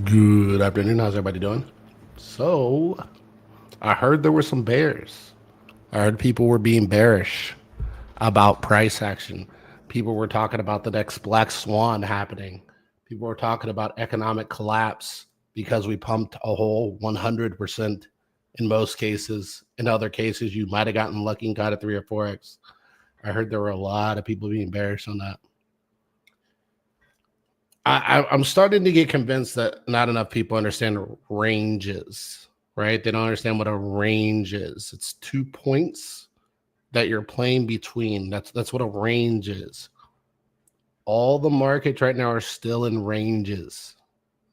Good afternoon. How's everybody doing? So, I heard there were some bears. I heard people were being bearish about price action. People were talking about the next black swan happening. People were talking about economic collapse because we pumped a whole 100% in most cases. In other cases, you might have gotten lucky and got a 3 or 4x. I heard there were a lot of people being bearish on that. I'm starting to get convinced that not enough people understand ranges, right? They don't understand what a range is. It's 2 points that you're playing between. That's what a range is. All the markets right now are still in ranges.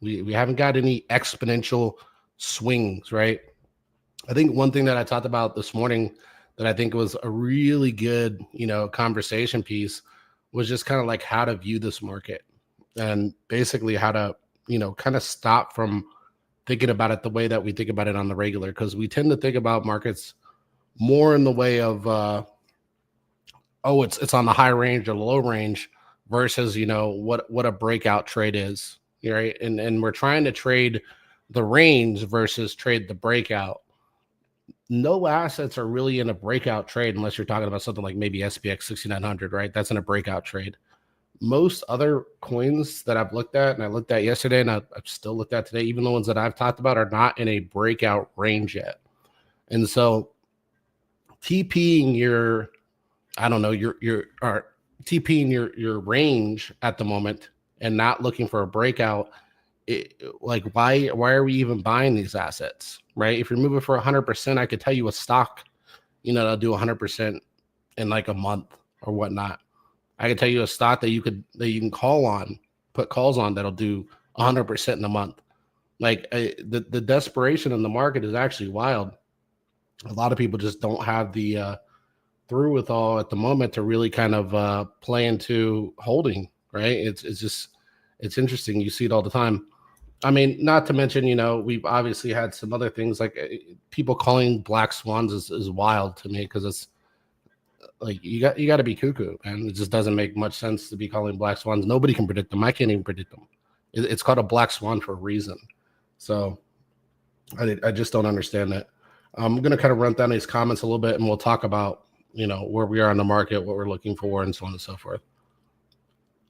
We haven't got any exponential swings, right? I think one thing that I talked about this morning that I think was a really good, conversation piece was just kind of like how to view this market and basically how to, kind of stop from thinking about it the way that we think about it on the regular, because we tend to think about markets more in the way of it's on the high range or low range versus what a breakout trade is, right? And we're trying to trade the range versus trade the breakout. No assets are really in a breakout trade unless you're talking about something like maybe SPX 6900, right? That's in a breakout trade. Most other coins that I've looked at, and I looked at yesterday, and I've still looked at today, even the ones that I've talked about, are not in a breakout range yet. And so TPing your, I don't know, your or TPing your range at the moment and not looking for a breakout, like why are we even buying these assets, right? If you're moving for 100%, I could tell you a stock, that'll do 100% in like a month or whatnot. I can tell you a stock that you can call on, put calls on, that'll do 100% in a month. Like the desperation in the market is actually wild. A lot of people just don't have the through with all at the moment to really kind of play into holding. Right? It's interesting. You see it all the time. I mean, not to mention, we've obviously had some other things like people calling black swans is wild to me, because it's like you got to be cuckoo, man. It just doesn't make much sense to be calling black swans. Nobody can predict them. I can't even predict them. It's called a black swan for a reason. So I just don't understand that. I'm gonna kind of run down these comments a little bit, and we'll talk about where we are in the market, what we're looking for, and so on and so forth.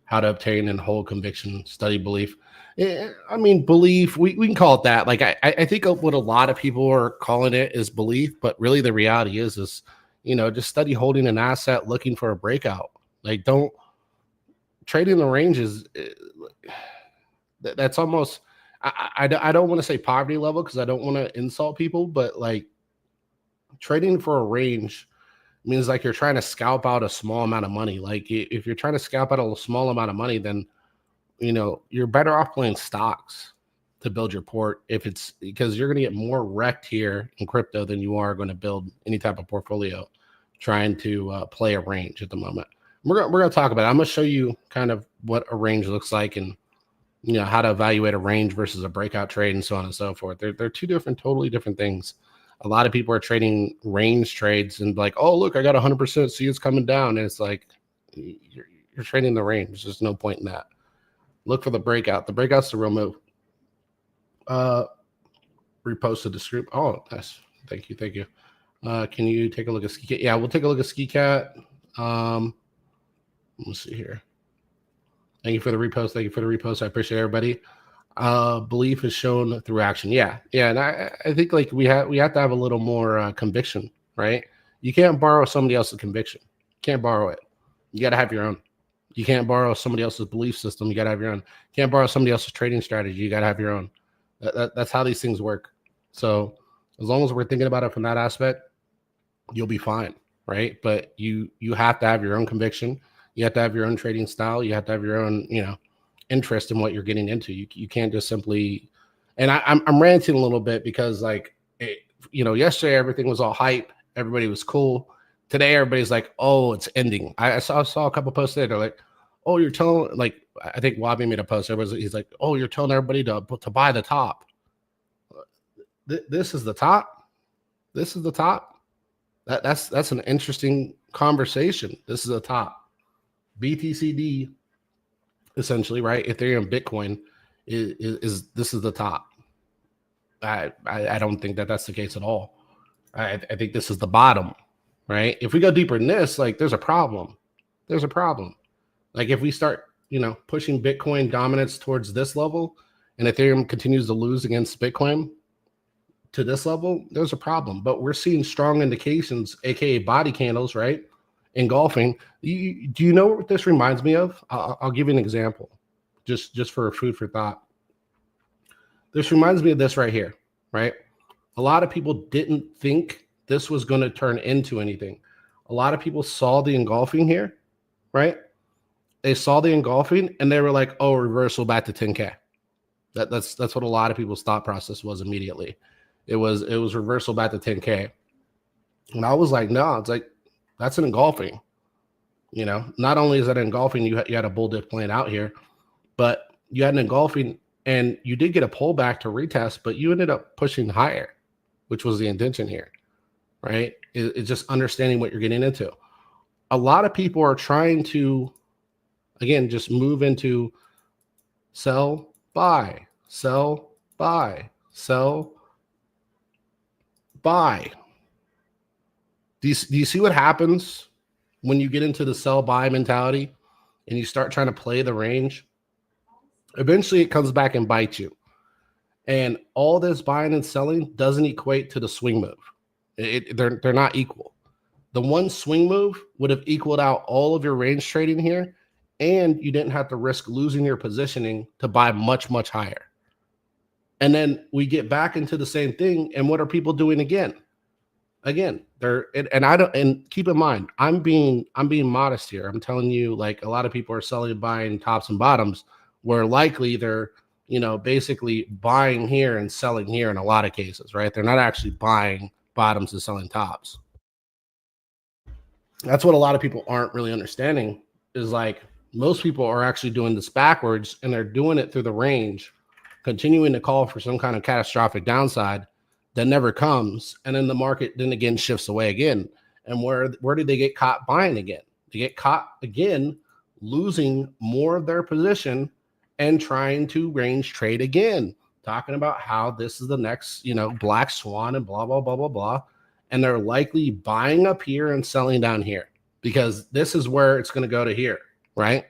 How to obtain and hold conviction, study belief. I mean, belief, we can call it that. Like, I think what a lot of people are calling it is belief, but really the reality is, just study holding an asset, looking for a breakout. Like, don't trading the ranges. That's almost, I don't want to say poverty level because I don't want to insult people, but like trading for a range means like you're trying to scalp out a small amount of money. Like if you're trying to scalp out a small amount of money, then you're better off playing stocks to build your port, if it's because you're going to get more wrecked here in crypto than you are going to build any type of portfolio trying to play a range at the moment. We're going to talk about it. I'm going to show you kind of what a range looks like, and how to evaluate a range versus a breakout trade, and so on and so forth. They're two totally different things. A lot of people are trading range trades and like, oh, look, I got 100%, see it's coming down. And it's like, you're trading the range. There's no point in that. Look for the breakout. The breakout's the real move. Reposted the group. Oh, nice. Thank you. Thank you. Can you take a look at Ski Cat? Yeah, we'll take a look at Ski Cat. Let's see here. Thank you for the repost. Thank you for the repost. I appreciate everybody. Belief is shown through action. Yeah, yeah, and I think like we have to have a little more conviction, right? You can't borrow somebody else's conviction. You can't borrow it. You got to have your own. You can't borrow somebody else's belief system. You got to have your own. You can't borrow somebody else's trading strategy. You got to have your own. That's how these things work. So as long as we're thinking about it from that aspect, you'll be fine, right? But you have to have your own conviction. You have to have your own trading style. You have to have your own, interest in what you're getting into. You can't just simply. And I'm ranting a little bit because like, yesterday everything was all hype. Everybody was cool. Today everybody's like, oh, it's ending. I saw a couple posts there. They're like, oh, you're telling, like, I think Wabi made a post. He's like, oh, you're telling everybody to buy the top. This is the top. This is the top. That's an interesting conversation. This is the top. BTCD, essentially, right? Ethereum, Bitcoin is this is the top. I don't think that that's the case at all. I think this is the bottom, right? If we go deeper in this, like there's a problem. There's a problem. Like if we start, pushing Bitcoin dominance towards this level and Ethereum continues to lose against Bitcoin to this level, there's a problem. But we're seeing strong indications, aka body candles, right? Engulfing. Do you know what this reminds me of? I'll give you an example, just for food for thought. This reminds me of this right here, right? A lot of people didn't think this was going to turn into anything. A lot of people saw the engulfing here, right? They saw the engulfing and they were like, "Oh, reversal back to 10K." That's what a lot of people's thought process was immediately. It was reversal back to 10K, and I was like, "No, it's like that's an engulfing." Not only is that engulfing, you had a bull dip playing out here, but you had an engulfing. And you did get a pullback to retest, but you ended up pushing higher, which was the intention here, right? It's just understanding what you're getting into. A lot of people are trying to, again, just move into sell, buy, sell, buy, sell, buy. Do you see what happens when you get into the sell, buy mentality and you start trying to play the range? Eventually it comes back and bites you. And all this buying and selling doesn't equate to the swing move. They're not equal. The one swing move would have equaled out all of your range trading here, and you didn't have to risk losing your positioning to buy much, much higher. And then we get back into the same thing. And what are people doing again? And keep in mind, I'm being modest here. I'm telling you, like, a lot of people are selling and buying tops and bottoms, where likely they're, basically buying here and selling here in a lot of cases, right? They're not actually buying bottoms and selling tops. That's what a lot of people aren't really understanding, is like most people are actually doing this backwards, and they're doing it through the range, continuing to call for some kind of catastrophic downside that never comes. And then the market then again shifts away again. And where did they get caught buying again? They get caught again losing more of their position and trying to range trade again, talking about how this is the next, black swan and blah, blah, blah, blah, blah. And they're likely buying up here and selling down here because this is where it's going to go to here, right?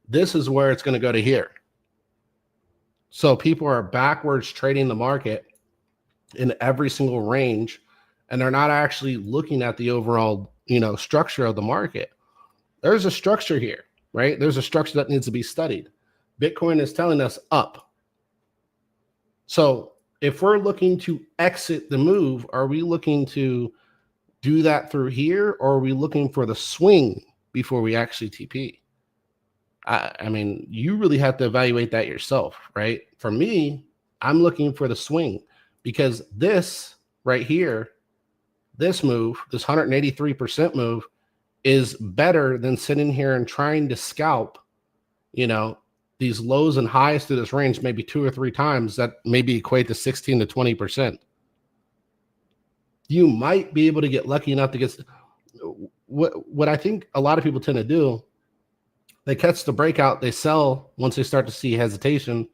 This is where it's going to go to here. So people are backwards trading the market in every single range, and they're not actually looking at the overall, structure of the market. There's a structure here, right? There's a structure that needs to be studied. Bitcoin is telling us up. So if we're looking to exit the move, are we looking to do that through here, or are we looking for the swing before we actually TP? I mean, you really have to evaluate that yourself, right? For me, I'm looking for the swing, because this right here, this move, this 183% move, is better than sitting here and trying to scalp, these lows and highs through this range maybe 2 or 3 times that maybe equate to 16 to 20%. You might be able to get lucky enough to get what I think a lot of people tend to do. They catch the breakout, they sell once they start to see hesitation,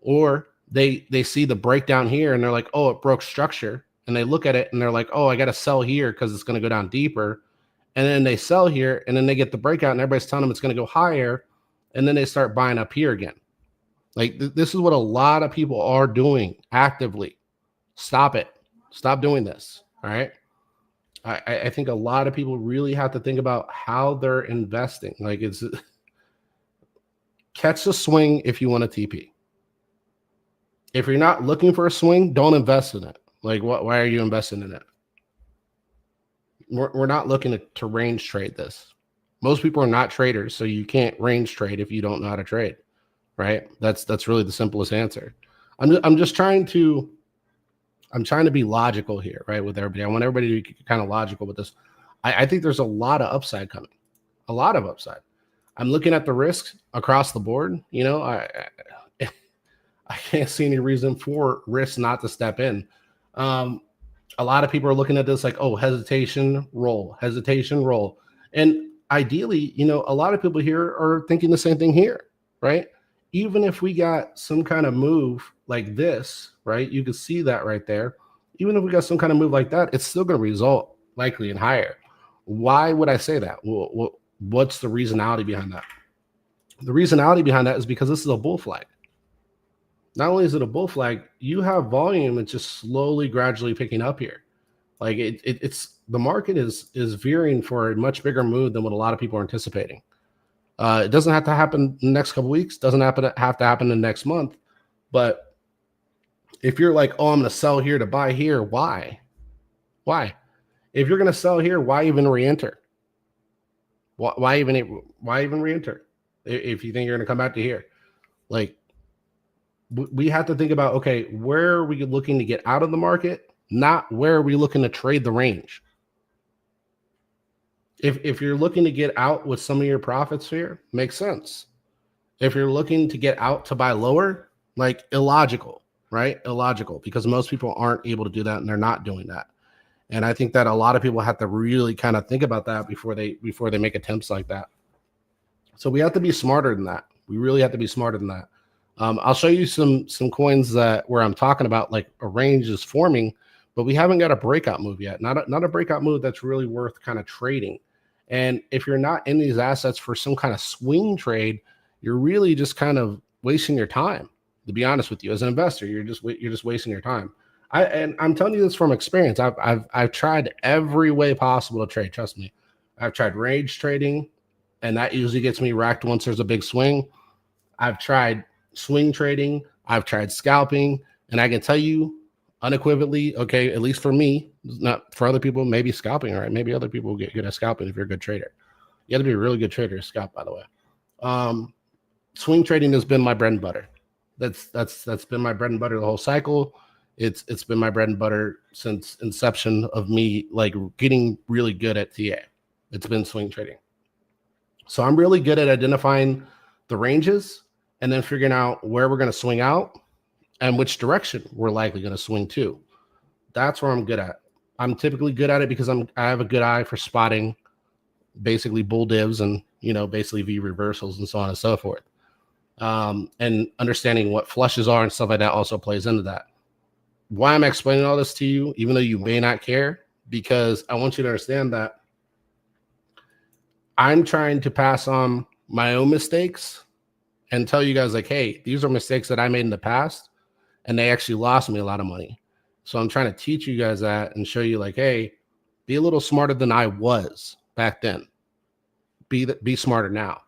or they see the breakdown here and they're like, oh, it broke structure. And they look at it and they're like, oh, I got to sell here because it's going to go down deeper. And then they sell here and then they get the breakout and everybody's telling them it's going to go higher. And then they start buying up here again. Like this is what a lot of people are doing actively. Stop it. Stop doing this. All right. I think a lot of people really have to think about how they're investing. Like it's catch the swing if you want to TP. If you're not looking for a swing, don't invest in it. Like why are you investing in it? We're not looking to range trade this. Most people are not traders, so you can't range trade if you don't know how to trade, right? That's really the simplest answer. I'm just trying to be logical here, right, with everybody. I want everybody to be kind of logical with this. I think there's a lot of upside coming, a lot of upside. I'm looking at the risks across the board. I can't see any reason for risk not to step in. A lot of people are looking at this like, oh, hesitation, roll. And ideally, a lot of people here are thinking the same thing here, right? even if we got some kind of move like this, right? You can see that right there. Even if we got some kind of move like that, it's still going to result likely in higher. Why would I say that? Well, what's the reasonality behind that? The reasonality behind that is because this is a bull flag. Not only is it a bull flag, you have volume. It's just slowly, gradually picking up here. Like it's the market is veering for a much bigger move than what a lot of people are anticipating. It doesn't have to happen in the next couple of weeks. Doesn't have to happen in the next month. But if you're like, oh, I'm going to sell here to buy here, why? Why? If you're going to sell here, why even re-enter? Why even re-enter? If you think you're going to come back to here, like we have to think about, okay, where are we looking to get out of the market? Not where are we looking to trade the range? If you're looking to get out with some of your profits here, makes sense. If you're looking to get out to buy lower, like illogical, right? Illogical, because most people aren't able to do that and they're not doing that. And I think that a lot of people have to really kind of think about that before they make attempts like that. So we have to be smarter than that. We really have to be smarter than that. I'll show you some coins that where I'm talking about like a range is forming, but we haven't got a breakout move yet. Not a breakout move that's really worth kind of trading. And if you're not in these assets for some kind of swing trade, you're really just kind of wasting your time. To be honest with you, as an investor, you're just wasting your time. I'm telling you this from experience. I've tried every way possible to trade. Trust me, I've tried range trading, and that usually gets me racked once there's a big swing. I've tried swing trading. I've tried scalping, and I can tell you unequivocally, okay, at least for me, not for other people, maybe scalping, right? Maybe other people will get good at scalping if you're a good trader. You have to be a really good trader to scalp, by the way. Swing trading has been my bread and butter. That's been my bread and butter the whole cycle. It's been my bread and butter since inception of me like getting really good at TA. It's been swing trading. So I'm really good at identifying the ranges and then figuring out where we're going to swing out and which direction we're likely going to swing to. That's where I'm good at. I'm typically good at it because I have a good eye for spotting basically bull divs and, basically V reversals and so on and so forth. And understanding what flushes are and stuff like that also plays into that. Why I'm explaining all this to you, even though you may not care, because I want you to understand that I'm trying to pass on my own mistakes and tell you guys like, hey, these are mistakes that I made in the past and they actually lost me a lot of money. So I'm trying to teach you guys that and show you like, hey, be a little smarter than I was back then. Be smarter now.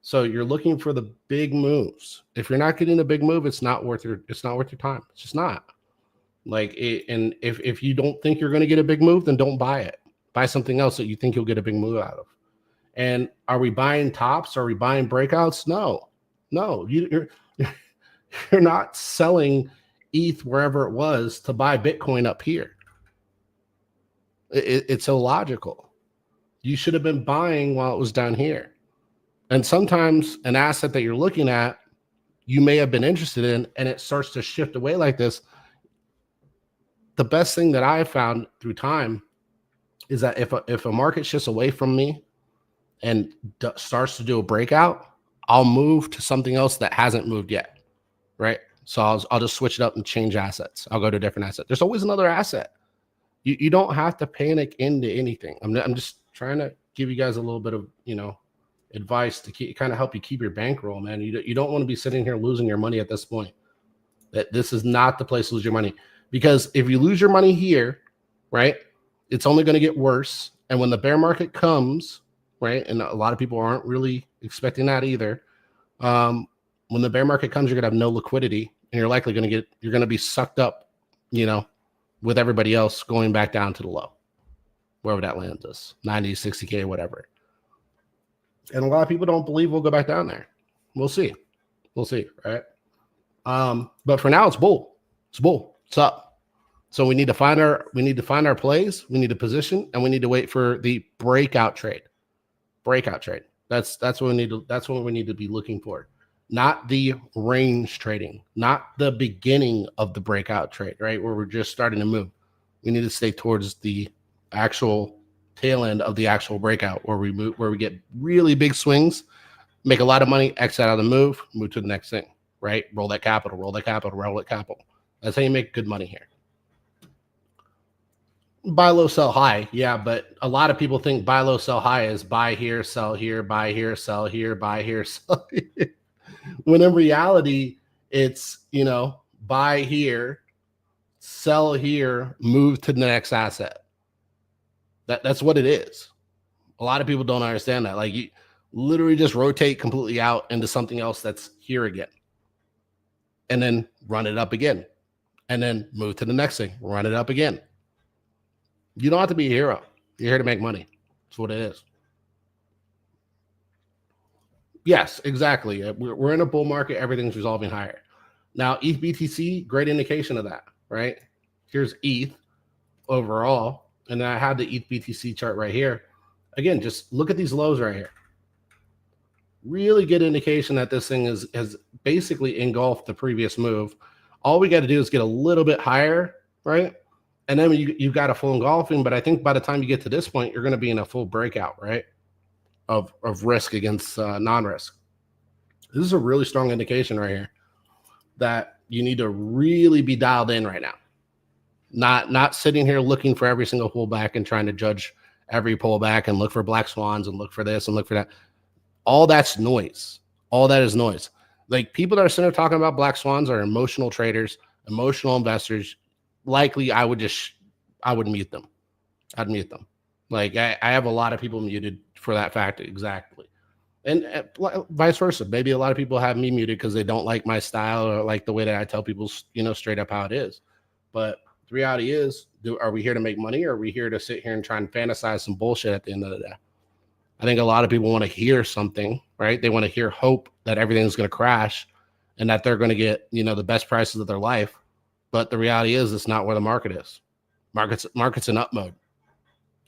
So you're looking for the big moves. If you're not getting a big move, it's not worth your time. It's just not. And if you don't think you're going to get a big move, then don't buy it. Buy something else that you think you'll get a big move out of. And are we buying tops? Are we buying breakouts? No. You're not selling ETH wherever it was to buy Bitcoin up here. It's illogical. You should have been buying while it was down here. And sometimes an asset that you're looking at, you may have been interested in, and it starts to shift away like this. The best thing that I found through time is that if a market shifts away from me and starts to do a breakout, I'll move to something else that hasn't moved yet, right? So I'll just switch it up and change assets. I'll go to a different asset. There's always another asset. You don't have to panic into anything. I'm just trying to give you guys a little bit of advice to kind of help you keep your bankroll, man. You don't want to be sitting here losing your money at this point. That this is not the place to lose your money. Because if you lose your money here, right, it's only going to get worse. And when the bear market comes, right, and a lot of people aren't really expecting that either. When the bear market comes, you're going to have no liquidity, and you're likely going to be sucked up, with everybody else going back down to the low, wherever that lands us, 90, 60K, whatever. And a lot of people don't believe we'll go back down there. We'll see, right? But for now, it's bull. It's bull. It's up. So we need to find our plays. We need to position, and we need to wait for the breakout trade. That's what we need to. That's what we need to be looking for. Not the range trading, not the beginning of the breakout trade, right? Where we're just starting to move. We need to stay towards the actual tail end of the actual breakout where we get really big swings, make a lot of money, exit out of the move to the next thing. right? Roll that capital, roll that capital, roll that capital. That's how you make good money here. Buy low, sell high. Yeah, but a lot of people think buy low, sell high is buy here, sell here, buy here, sell here, buy here, sell here. When in reality, it's, buy here, sell here, move to the next asset. That's what it is. A lot of people don't understand that. Like, you literally just rotate completely out into something else that's here again, and then run it up again, and then move to the next thing, run it up again. You don't have to be a hero. You're here to make money. That's what it is. Yes, exactly. We're in a bull market. Everything's resolving higher. Now, ETH BTC, great indication of that, right? Here's ETH overall. And then I have the ETH BTC chart right here. Again, just look at these lows right here. Really good indication that this thing has basically engulfed the previous move. All we got to do is get a little bit higher, right? And then you've got a full engulfing. But I think by the time you get to this point, you're going to be in a full breakout, right? Of risk against non-risk. This is a really strong indication right here that you need to really be dialed in right now. Not sitting here looking for every single pullback and trying to judge every pullback and look for black swans and look for this and look for that. All that's noise. All that is noise. Like, people that are sitting there talking about black swans are emotional traders, emotional investors. Likely, I would mute them. I'd mute them. Like, I have a lot of people muted for that fact exactly. And vice versa. Maybe a lot of people have me muted because they don't like my style or like the way that I tell people, straight up how it is. But the reality is, are we here to make money, or are we here to sit here and try and fantasize some bullshit at the end of the day? I think a lot of people want to hear something, right? They want to hear hope that everything's going to crash and that they're going to get, the best prices of their life. But the reality is, it's not where the market is. Market's in up mode.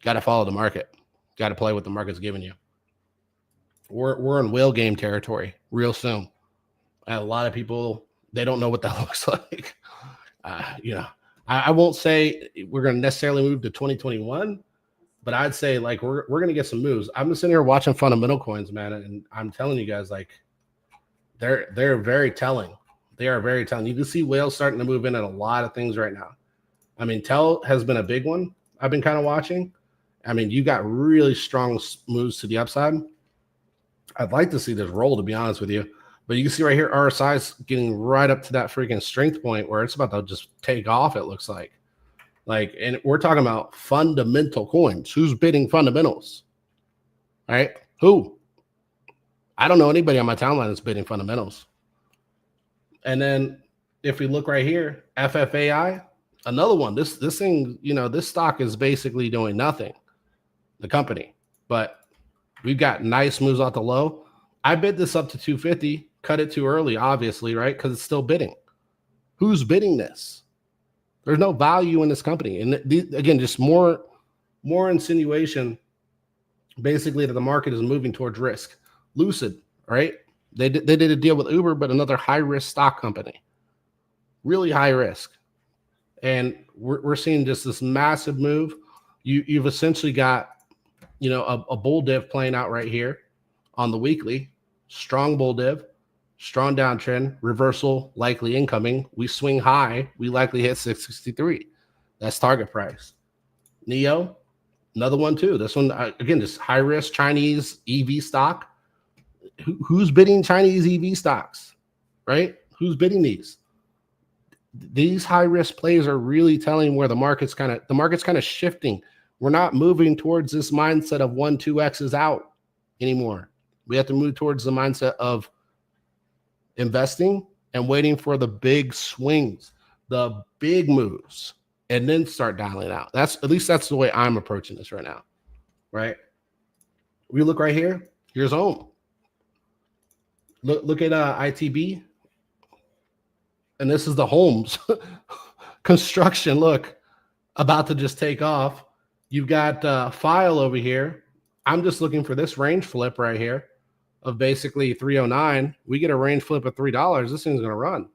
Got to follow the market. Got to play what the market's giving you. We're in whale game territory real soon. And a lot of people, they don't know what that looks like. I won't say we're going to necessarily move to 2021, but I'd say, like, we're going to get some moves. I'm just sitting here watching fundamental coins, man, and I'm telling you guys, like, they're very telling. They are very telling. You can see whales starting to move in at a lot of things right now. I mean, TEL has been a big one I've been kind of watching. I mean, you got really strong moves to the upside. I'd like to see this roll, to be honest with you. But you can see right here, RSI's getting right up to that freaking strength point where it's about to just take off, it looks like. And we're talking about fundamental coins. Who's bidding fundamentals? All right? Who? I don't know anybody on my timeline that's bidding fundamentals. And then if we look right here, FFAI, another one. This thing, this stock is basically doing nothing, the company. But we've got nice moves off the low. I bid this up to 250, cut it too early, obviously, right? Because it's still bidding. Who's bidding this? There's no value in this company. And again, just more insinuation, basically, that the market is moving towards risk. Lucid, right? They did a deal with Uber, but another high-risk stock company. Really high risk. And we're seeing just this massive move. You've essentially got, a bull div playing out right here on the weekly. Strong bull div, strong downtrend, reversal likely incoming. We swing high, we likely hit 663. That's target price. NIO, another one too. This one, again, just high risk Chinese EV stock. Who's bidding Chinese EV stocks, right? Who's bidding these? These high risk plays are really telling where the market's kind of shifting. We're not moving towards this mindset of 1-2x is out anymore. We have to move towards the mindset of investing and waiting for the big swings, the big moves, and then start dialing out. That's the way I'm approaching this right now, right? We look right here. Here's home. Look at ITB, and this is the homes construction. Look, about to just take off. You've got file over here. I'm just looking for this range flip right here of basically 309. We get a range flip of $3. This thing's going to run.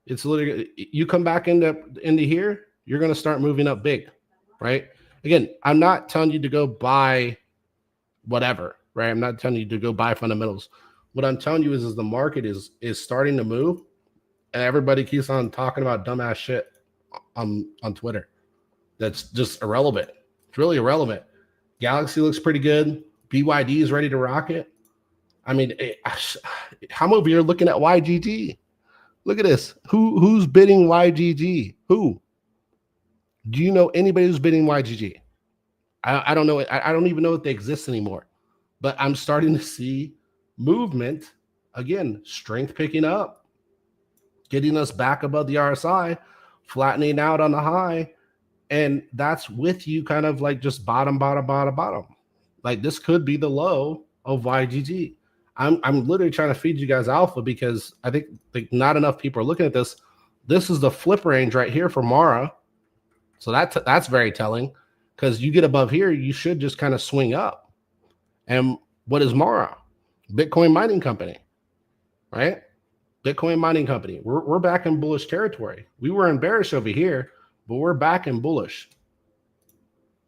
It's literally, you come back into here, you're going to start moving up big, right? Again, I'm not telling you to go buy whatever, right? I'm not telling you to go buy fundamentals. what I'm telling you is the market is starting to move, and everybody keeps on talking about dumbass shit on Twitter. That's just irrelevant. It's really irrelevant. Galaxy looks pretty good. BYD is ready to rock it. I mean, how many of you are looking at YGG? Look at this. Who's bidding YGG? Who? Do you know anybody who's bidding YGG? I don't know. I don't even know if they exist anymore. But I'm starting to see movement again, strength picking up, getting us back above the RSI, flattening out on the high. And that's with you kind of like just bottom. Like this could be the low of YGG. I'm literally trying to feed you guys alpha because I think like not enough people are looking at this. This is the flip range right here for Mara. So that's very telling because you get above here, you should just kind of swing up. And what is Mara? Bitcoin mining company, right? Bitcoin mining company. We're back in bullish territory. We were in bearish over here, but we're back in bullish.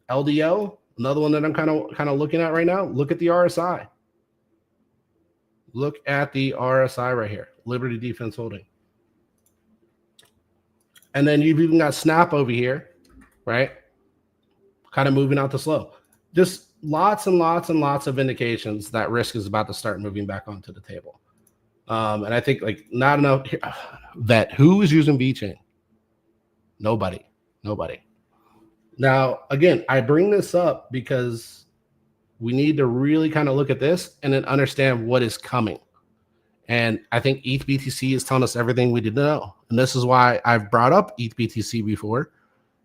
LDO, another one that I'm kind of looking at right now. Look at the RSI. Look at the RSI right here, Liberty Defense Holding. And then you've even got Snap over here, right? Kind of moving out the slow. Just lots and lots and lots of indications that risk is about to start moving back onto the table. And I think like not enough that who is using VeChain? Nobody. Now, again, I bring this up because we need to really kind of look at this and then understand what is coming. And I think ETH BTC is telling us everything we didn't know. And this is why I've brought up ETH BTC before,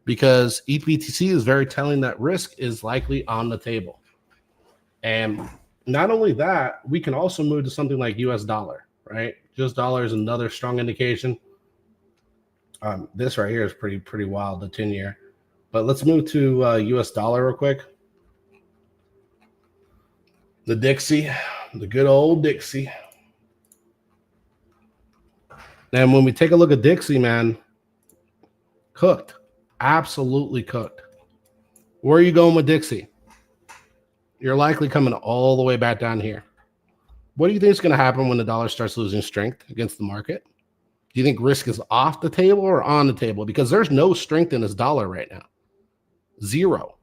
because ETH BTC is very telling that risk is likely on the table. And not only that, we can also move to something like US dollar, right? US dollar is another strong indication. This right here is pretty wild, the 10-year. But let's move to US dollar real quick. The Dixie, the good old Dixie. And when we take a look at Dixie, man, cooked, absolutely cooked. Where are you going with Dixie? You're likely coming all the way back down here. What do you think is going to happen when the dollar starts losing strength against the market? Do you think risk is off the table or on the table? Because there's no strength in this dollar right now. Zero.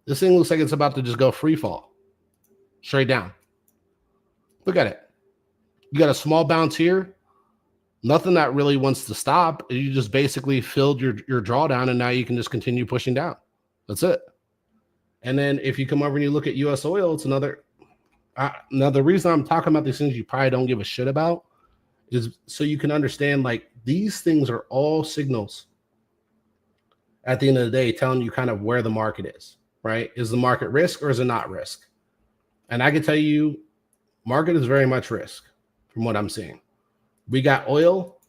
This thing looks like it's about to just go free fall. Straight down. Look at it. You got a small bounce here. Nothing that really wants to stop. You just basically filled your drawdown, and now you can just continue pushing down. That's it. And then if you come over and you look at US oil, it's another. Now, the reason I'm talking about these things you probably don't give a shit about is so you can understand, like, these things are all signals at the end of the day telling you kind of where the market is, right? Is the market risk or is it not risk? And I can tell you, market is very much risk from what I'm seeing. We got oil,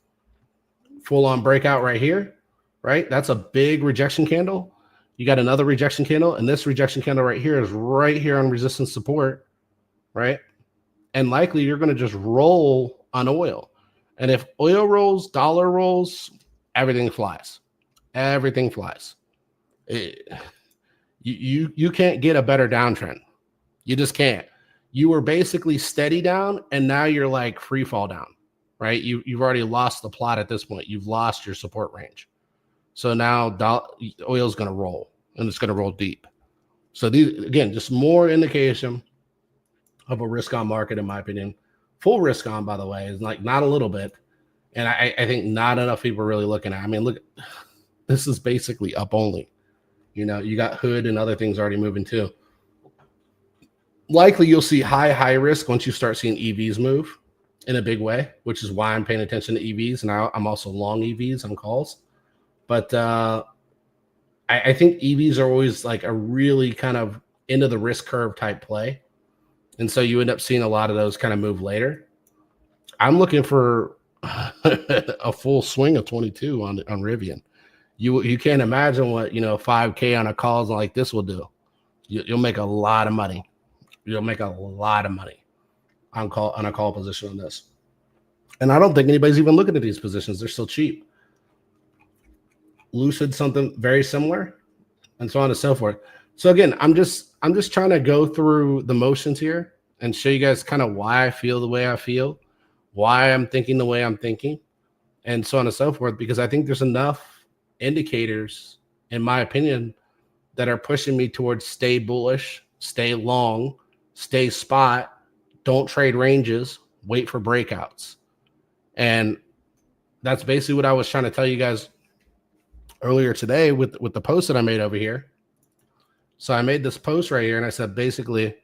full on breakout right here, right? That's a big rejection candle. You got another rejection candle, and this rejection candle right here is right here on resistance support, right? And likely you're going to just roll on oil. And if oil rolls, dollar rolls, everything flies. Everything flies. You can't get a better downtrend. You just can't. You were basically steady down, and now you're like free fall down, right? You've already lost the plot at this point. You've lost your support range. So now oil is going to roll, and it's going to roll deep. So these, again, just more indication of a risk on market, in my opinion. Full risk on, by the way, is like not a little bit. And I think not enough people are really looking at. I mean, look, this is basically up only. You know, you got Hood and other things already moving too. Likely you'll see high risk once you start seeing EVs move in a big way, which is why I'm paying attention to EVs. And I'm also long EVs on calls. But I think EVs are always like a really kind of into the risk curve type play. And so you end up seeing a lot of those kind of move later. I'm looking for a full swing of 22 on Rivian. You can't imagine what, 5K on a call like this will do. You'll make a lot of money. You'll make a lot of money on a call position on this. And I don't think anybody's even looking at these positions. They're still cheap. Lucid, something very similar, and so on and so forth. So again, I'm just trying to go through the motions here and show you guys kind of why I feel the way I feel, why I'm thinking the way I'm thinking, and so on and so forth, because I think there's enough indicators, in my opinion, that are pushing me towards stay bullish, stay long, stay spot, don't trade ranges, wait for breakouts. And that's basically what I was trying to tell you guys earlier today with the post that I made over here. So I made this post right here, and I said, basically,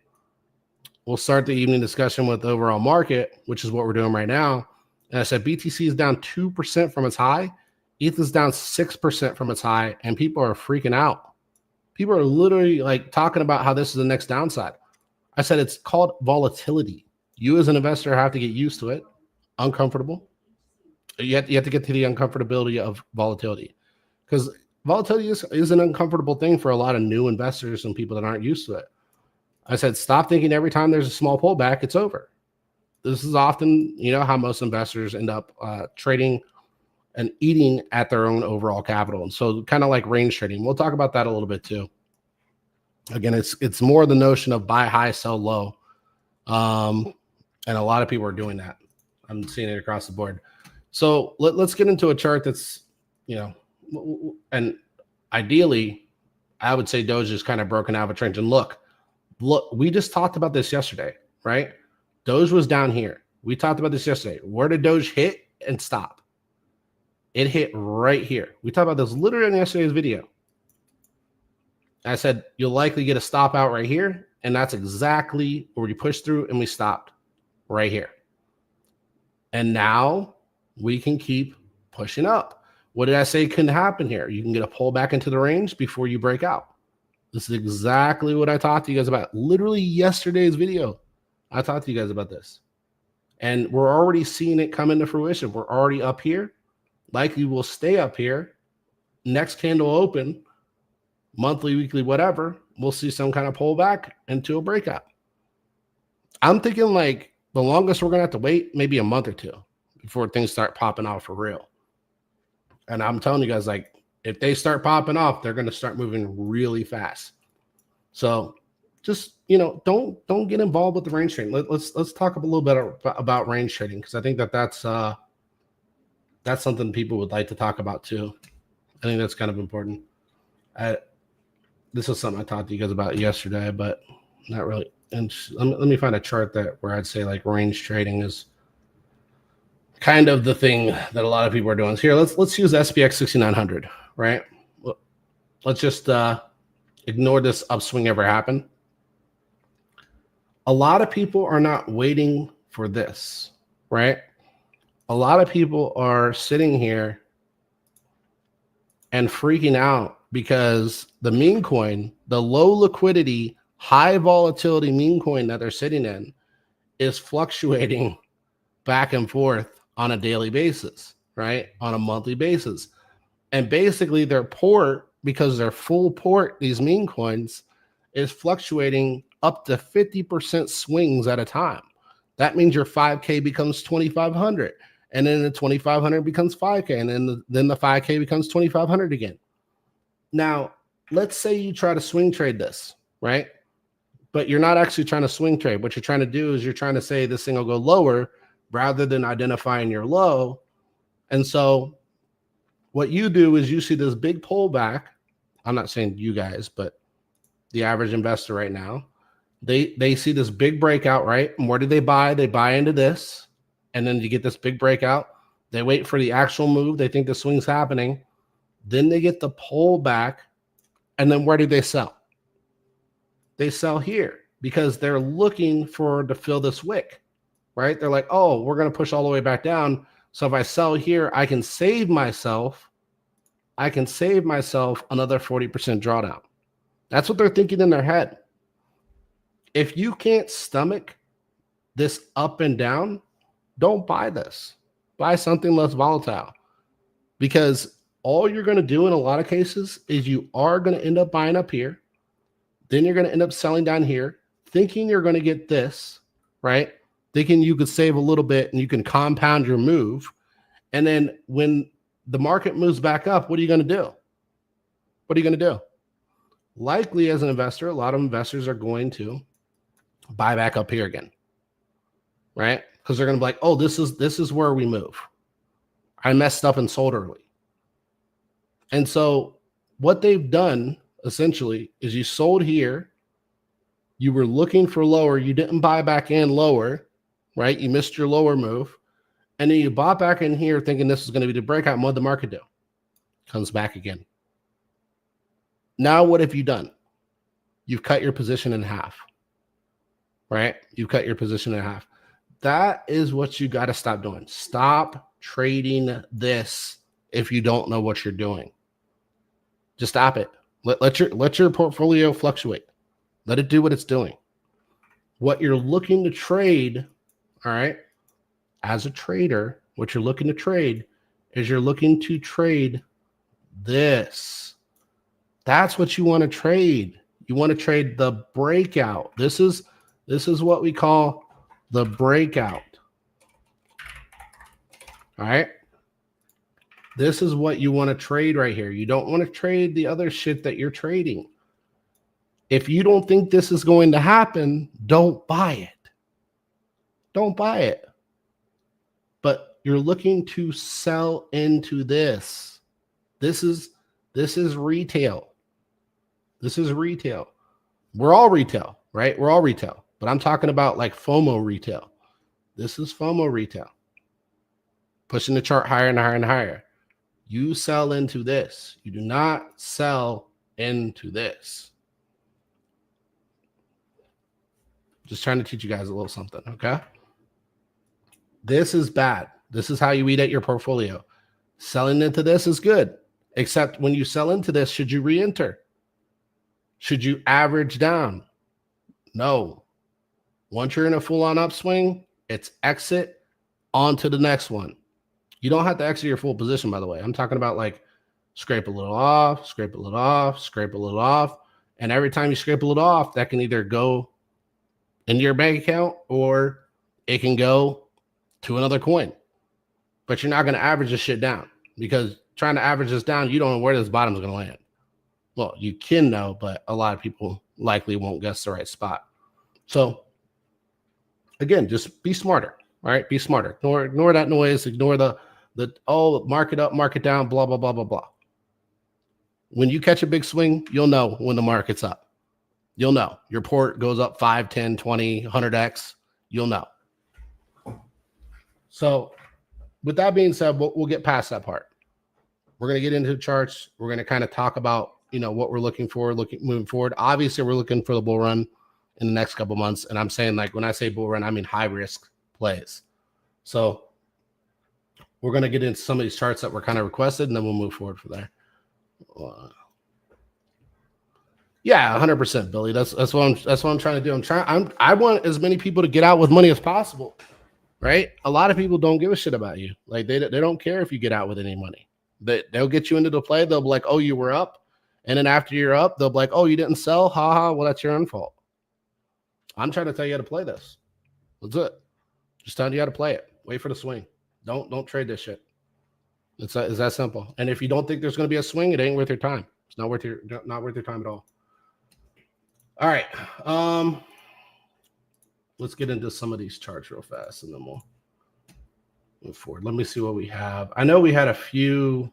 we'll start the evening discussion with overall market, which is what we're doing right now. And I said, BTC is down 2% from its high. ETH is down 6% from its high, and people are freaking out. People are literally like talking about how this is the next downside. I said, it's called volatility. You as an investor have to get used to it. Uncomfortable. You have to get to the uncomfortability of volatility, because volatility is an uncomfortable thing for a lot of new investors and people that aren't used to it. I said, stop thinking every time there's a small pullback, it's over. This is often, how most investors end up trading and eating at their own overall capital. And so kind of like range trading. We'll talk about that a little bit too. Again, it's more the notion of buy high, sell low. And a lot of people are doing that. I'm seeing it across the board. So let's get into a chart that's, and ideally, I would say Doge is kind of broken out of a trend. And look, we just talked about this yesterday, right? Doge was down here. We talked about this yesterday. Where did Doge hit and stop? It hit right here. We talked about this literally in yesterday's video. I said, you'll likely get a stop out right here. And that's exactly where we pushed through and we stopped right here. And now we can keep pushing up. What did I say couldn't happen here? You can get a pullback into the range before you break out. This is exactly what I talked to you guys about. Literally yesterday's video, I talked to you guys about this. And we're already seeing it come into fruition. We're already up here. Likely we'll stay up here. Next candle open, monthly, weekly, whatever, we'll see some kind of pullback into a breakout. I'm thinking like the longest we're going to have to wait, maybe a month or two before things start popping off for real. And I'm telling you guys, like, if they start popping off, they're going to start moving really fast. So just, don't get involved with the range trading. Let's talk a little bit about range trading, because I think that's something people would like to talk about too. I think that's kind of important. This is something I talked to you guys about yesterday, but not really. And let me find a chart where I'd say like range trading is kind of the thing that a lot of people are doing. So here, let's use SPX 6900, right? Let's just ignore this upswing ever happen. A lot of people are not waiting for this, right? A lot of people are sitting here and freaking out because the meme coin, the low liquidity, high volatility meme coin that they're sitting in, is fluctuating back and forth on a daily basis, right? On a monthly basis. And basically their port, because they're full port, these meme coins, is fluctuating up to 50% swings at a time. That means your 5K becomes 2,500. And then the 2,500 becomes 5K. And then the 5K becomes 2,500 again. Now, let's say you try to swing trade this, right? But you're not actually trying to swing trade. What you're trying to do is you're trying to say this thing will go lower rather than identifying your low. And so what you do is you see this big pullback. I'm not saying you guys, but the average investor right now, they see this big breakout, right? And where do they buy? They buy into this. And then you get this big breakout. They wait for the actual move. They think the swing's happening. Then they get the pullback. And then where do they sell? They sell here because they're looking to fill this wick, right? They're like, oh, we're going to push all the way back down. So if I sell here, I can save myself another 40% drawdown. That's what they're thinking in their head. If you can't stomach this up and down, don't buy this. Buy something less volatile, because all you're going to do in a lot of cases is you are going to end up buying up here. Then you're going to end up selling down here, thinking you're going to get this, right? Thinking you could save a little bit and you can compound your move. And then when the market moves back up, what are you going to do? What are you going to do? Likely as an investor, a lot of investors are going to buy back up here again, right? Because they're going to be like, oh, this is where we move. I messed up and sold early. And so what they've done essentially is you sold here. You were looking for lower. You didn't buy back in lower, right? You missed your lower move. And then you bought back in here thinking this is going to be the breakout. And what did the market do? Comes back again. Now what have you done? You've cut your position in half, right? You've cut your position in half. That is what you got to stop doing. Stop trading this if you don't know what you're doing. Just stop it. Let your portfolio fluctuate. Let it do what it's doing. What you're looking to trade, all right, as a trader, what you're looking to trade is you're looking to trade this. That's what you want to trade. You want to trade the breakout. This is what we call the breakout. All right. This is what you want to trade right here. You don't want to trade the other shit that you're trading. If you don't think this is going to happen, don't buy it. Don't buy it. But you're looking to sell into this. This is retail. This is retail. We're all retail, right? We're all retail. But I'm talking about like FOMO retail. This is FOMO retail. Pushing the chart higher and higher and higher. You sell into this. You do not sell into this. Just trying to teach you guys a little something, okay? This is bad. This is how you eat at your portfolio. Selling into this is good, except when you sell into this, should you re-enter? Should you average down? No. Once you're in a full-on upswing, it's exit on to the next one. You don't have to exit your full position, by the way. I'm talking about like scrape a little off, scrape a little off, scrape a little off. And every time you scrape a little off, that can either go into your bank account or it can go to another coin. But you're not going to average this shit down, because trying to average this down, you don't know where this bottom is going to land. Well, you can know, but a lot of people likely won't guess the right spot. So again, just be smarter, all right? Be smarter. Ignore that noise. Ignore the market up, market down, blah, blah, blah, blah, blah. When you catch a big swing, you'll know when the market's up. You'll know. Your port goes up 5, 10, 20, 100x. You'll know. So with that being said, we'll get past that part. We're going to get into the charts. We're going to kind of talk about, what we're looking for, moving forward. Obviously, we're looking for the bull run in the next couple months. And I'm saying, like, when I say bull run, I mean high risk plays. So we're going to get into some of these charts that were kind of requested, and then we'll move forward from there. Yeah, 100%, Billy. That's what I'm trying to do. I want as many people to get out with money as possible, right? A lot of people don't give a shit about you. Like they don't care if you get out with any money. They'll get you into the play. They'll be like, oh, you were up. And then after you're up, they'll be like, oh, you didn't sell? Ha. Well, that's your own fault. I'm trying to tell you how to play this. That's it. Just telling you how to play it. Wait for the swing. Don't trade this shit. It's that simple. And if you don't think there's going to be a swing, it ain't worth your time. It's not worth your time at all. All right. Let's get into some of these charts real fast, and then we'll move forward. Let me see what we have. I know we had a few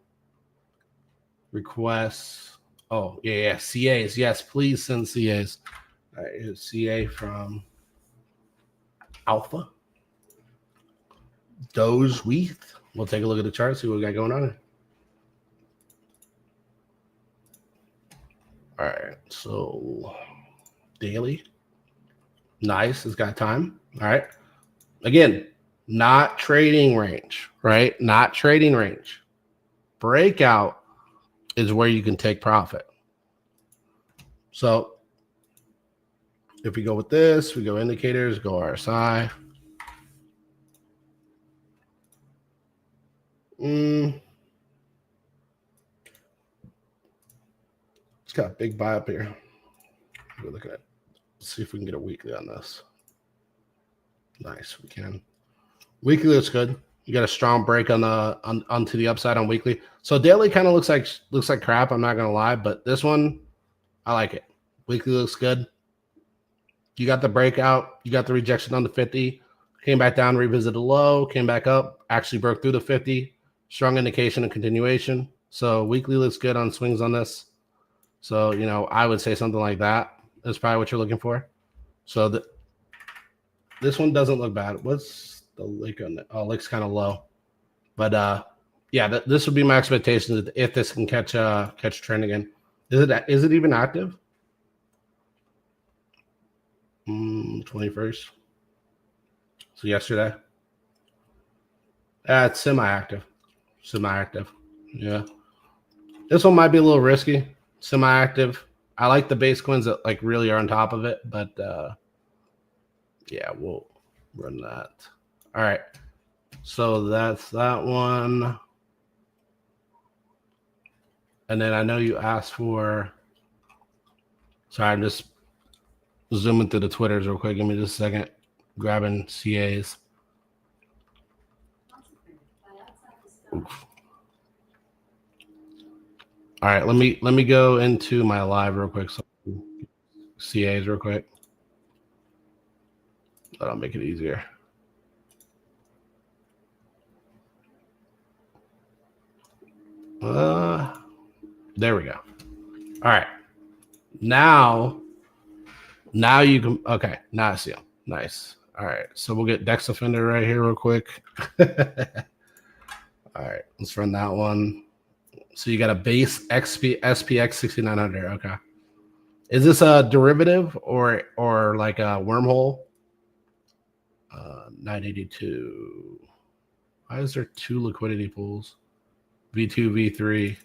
requests. Oh, yeah. CAs. Yes, please send CAs. All right, here's CA from Alpha. Doge Wheat. We'll take a look at the chart, see what we got going on. All right, so daily. Nice, it's got time. All right. Again, not trading range, right? Not trading range. Breakout is where you can take profit. So if we go with this, we go indicators, go RSI. It's got a big buy up here. We're looking at, let's see if we can get a weekly on this. Nice, we can. Weekly looks good. You got a strong break on the onto the upside on weekly. So daily kind of looks like crap. I'm not gonna lie, but this one, I like it. Weekly looks good. You got the breakout, you got the rejection on the 50, came back down, revisited the low, came back up, actually broke through the 50. Strong indication of continuation. So weekly looks good on swings on this. So, you know, I would say something like that is probably what you're looking for. So this one doesn't look bad. What's the lick on it? Oh, lick's kind of low. But yeah, this would be my expectation if this can catch trend again. Is it even active? 21st. So yesterday. It's semi-active. Semi-active. Yeah. This one might be a little risky. Semi-active. I like the base coins that like really are on top of it, but yeah, we'll run that. All right. So that's that one. And then I know you asked for. Sorry, I'm just zooming through the Twitters real quick. Give me just a second. Grabbing CAs. Oof. All right, let me go into my live real quick. So CAs real quick. That'll make it easier. There we go. All right. Now you can. Okay. Now I see them. Nice. All right. So we'll get Dex Offender right here real quick. All right. Let's run that one. So you got a base SPX 6900. Okay. Is this a derivative or like a wormhole? 982. Why is there two liquidity pools? V2, V3.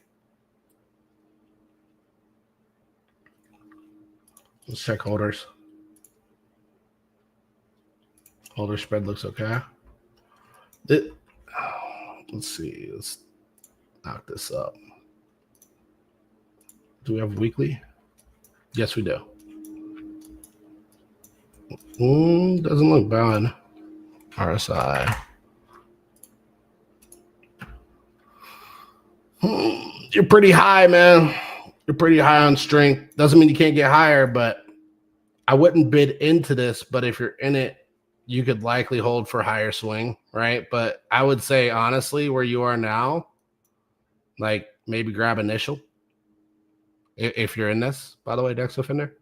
Let's check holders. Holder spread looks okay. Let's see. Let's knock this up. Do we have weekly? Yes, we do. Doesn't look bad. RSI. You're pretty high, man. You're pretty high on strength. Doesn't mean you can't get higher, but I wouldn't bid into this. But if you're in it, you could likely hold for higher swing, right? But I would say, honestly, where you are now, like maybe grab initial. If you're in this, by the way, Dex Offender,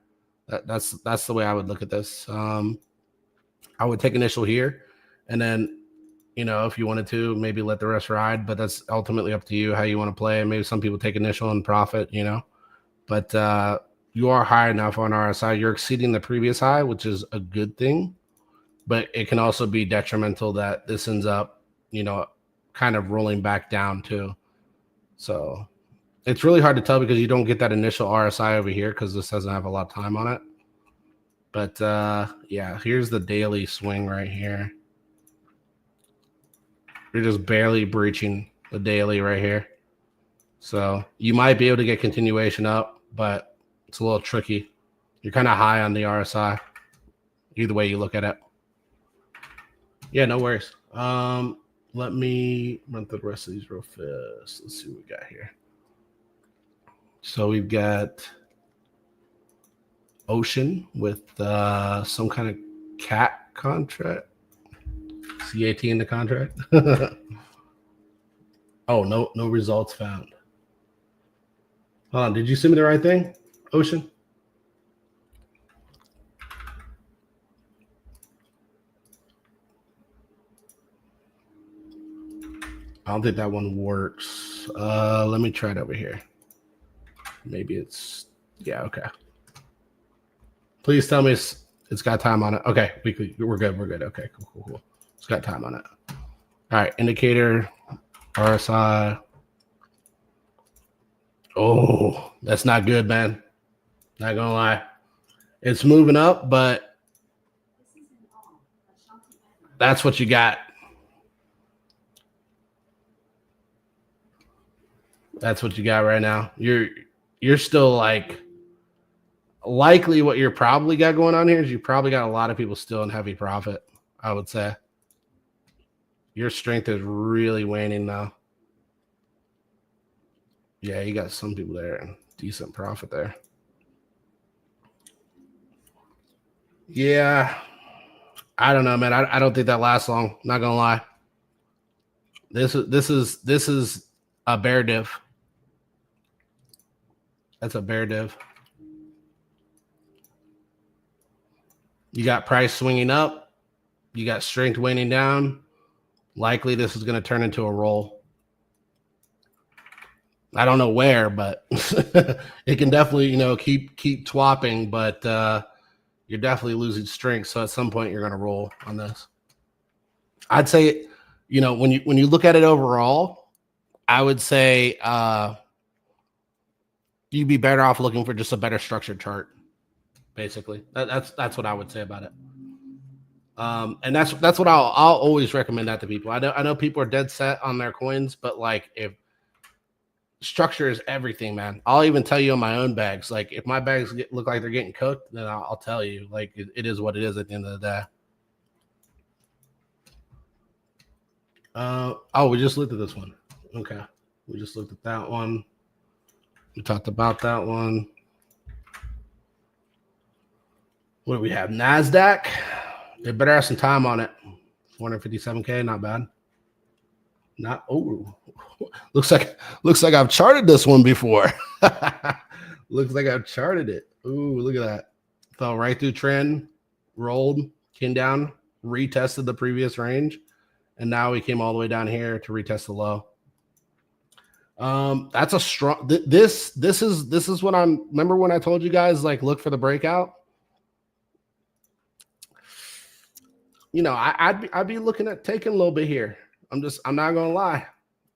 that's the way I would look at this. I would take initial here, and then, you know, if you wanted to, maybe let the rest ride. But that's ultimately up to you how you want to play. Maybe some people take initial and profit, you know. But you are high enough on RSI. You're exceeding the previous high, which is a good thing. But it can also be detrimental that this ends up, you know, kind of rolling back down too. So it's really hard to tell because you don't get that initial RSI over here because this doesn't have a lot of time on it. But yeah, here's the daily swing right here. You're just barely breaching the daily right here. So you might be able to get continuation up, but it's a little tricky. You're kind of high on the RSI. Either way you look at it. Yeah, no worries. Let me run through the rest of these real fast. Let's see what we got here. So we've got Ocean with some kind of cat contract. CAT in the contract. Oh, no results found. Hold on, did you send me the right thing, Ocean? I don't think that one works. Let me try it over here. Maybe it's, yeah, okay. Please tell me it's got time on it. Okay, we're good. Okay, cool. It's got time on it. All right, indicator, RSI. Oh, that's not good, man. Not gonna lie. It's moving up, but that's what you got. That's what you got right now. You're still like, likely what you're probably got going on here is you probably got a lot of people still in heavy profit, I would say. Your strength is really waning now. Yeah, you got some people there and decent profit there. Yeah, I don't know, man. I don't think that lasts long. Not gonna lie. This is a bear div. That's a bear div. You got price swinging up. You got strength waning down. Likely, this is going to turn into a roll. I don't know where, but it can definitely, keep twapping. But you're definitely losing strength. So at some point, you're going to roll on this. I'd say, when you look at it overall, I would say you'd be better off looking for just a better structured chart. Basically, that's what I would say about it. And that's what I'll always recommend that to people. I know people are dead set on their coins, but like if structure is everything, man. I'll even tell you on my own bags. Like if my bags look like they're getting cooked, then I'll tell you. Like it is what it is at the end of the day. We just looked at this one. Okay, we just looked at that one. We talked about that one. What do we have? NASDAQ. They better have some time on it. 457K, not bad. Looks like I've charted this one before. Looks like I've charted it. Ooh, look at that. Fell right through trend, rolled, came down, retested the previous range, and now we came all the way down here to retest the low. That's a strong. This is what I'm. Remember when I told you guys like look for the breakout? I'd be looking at taking a little bit here. I'm not gonna lie.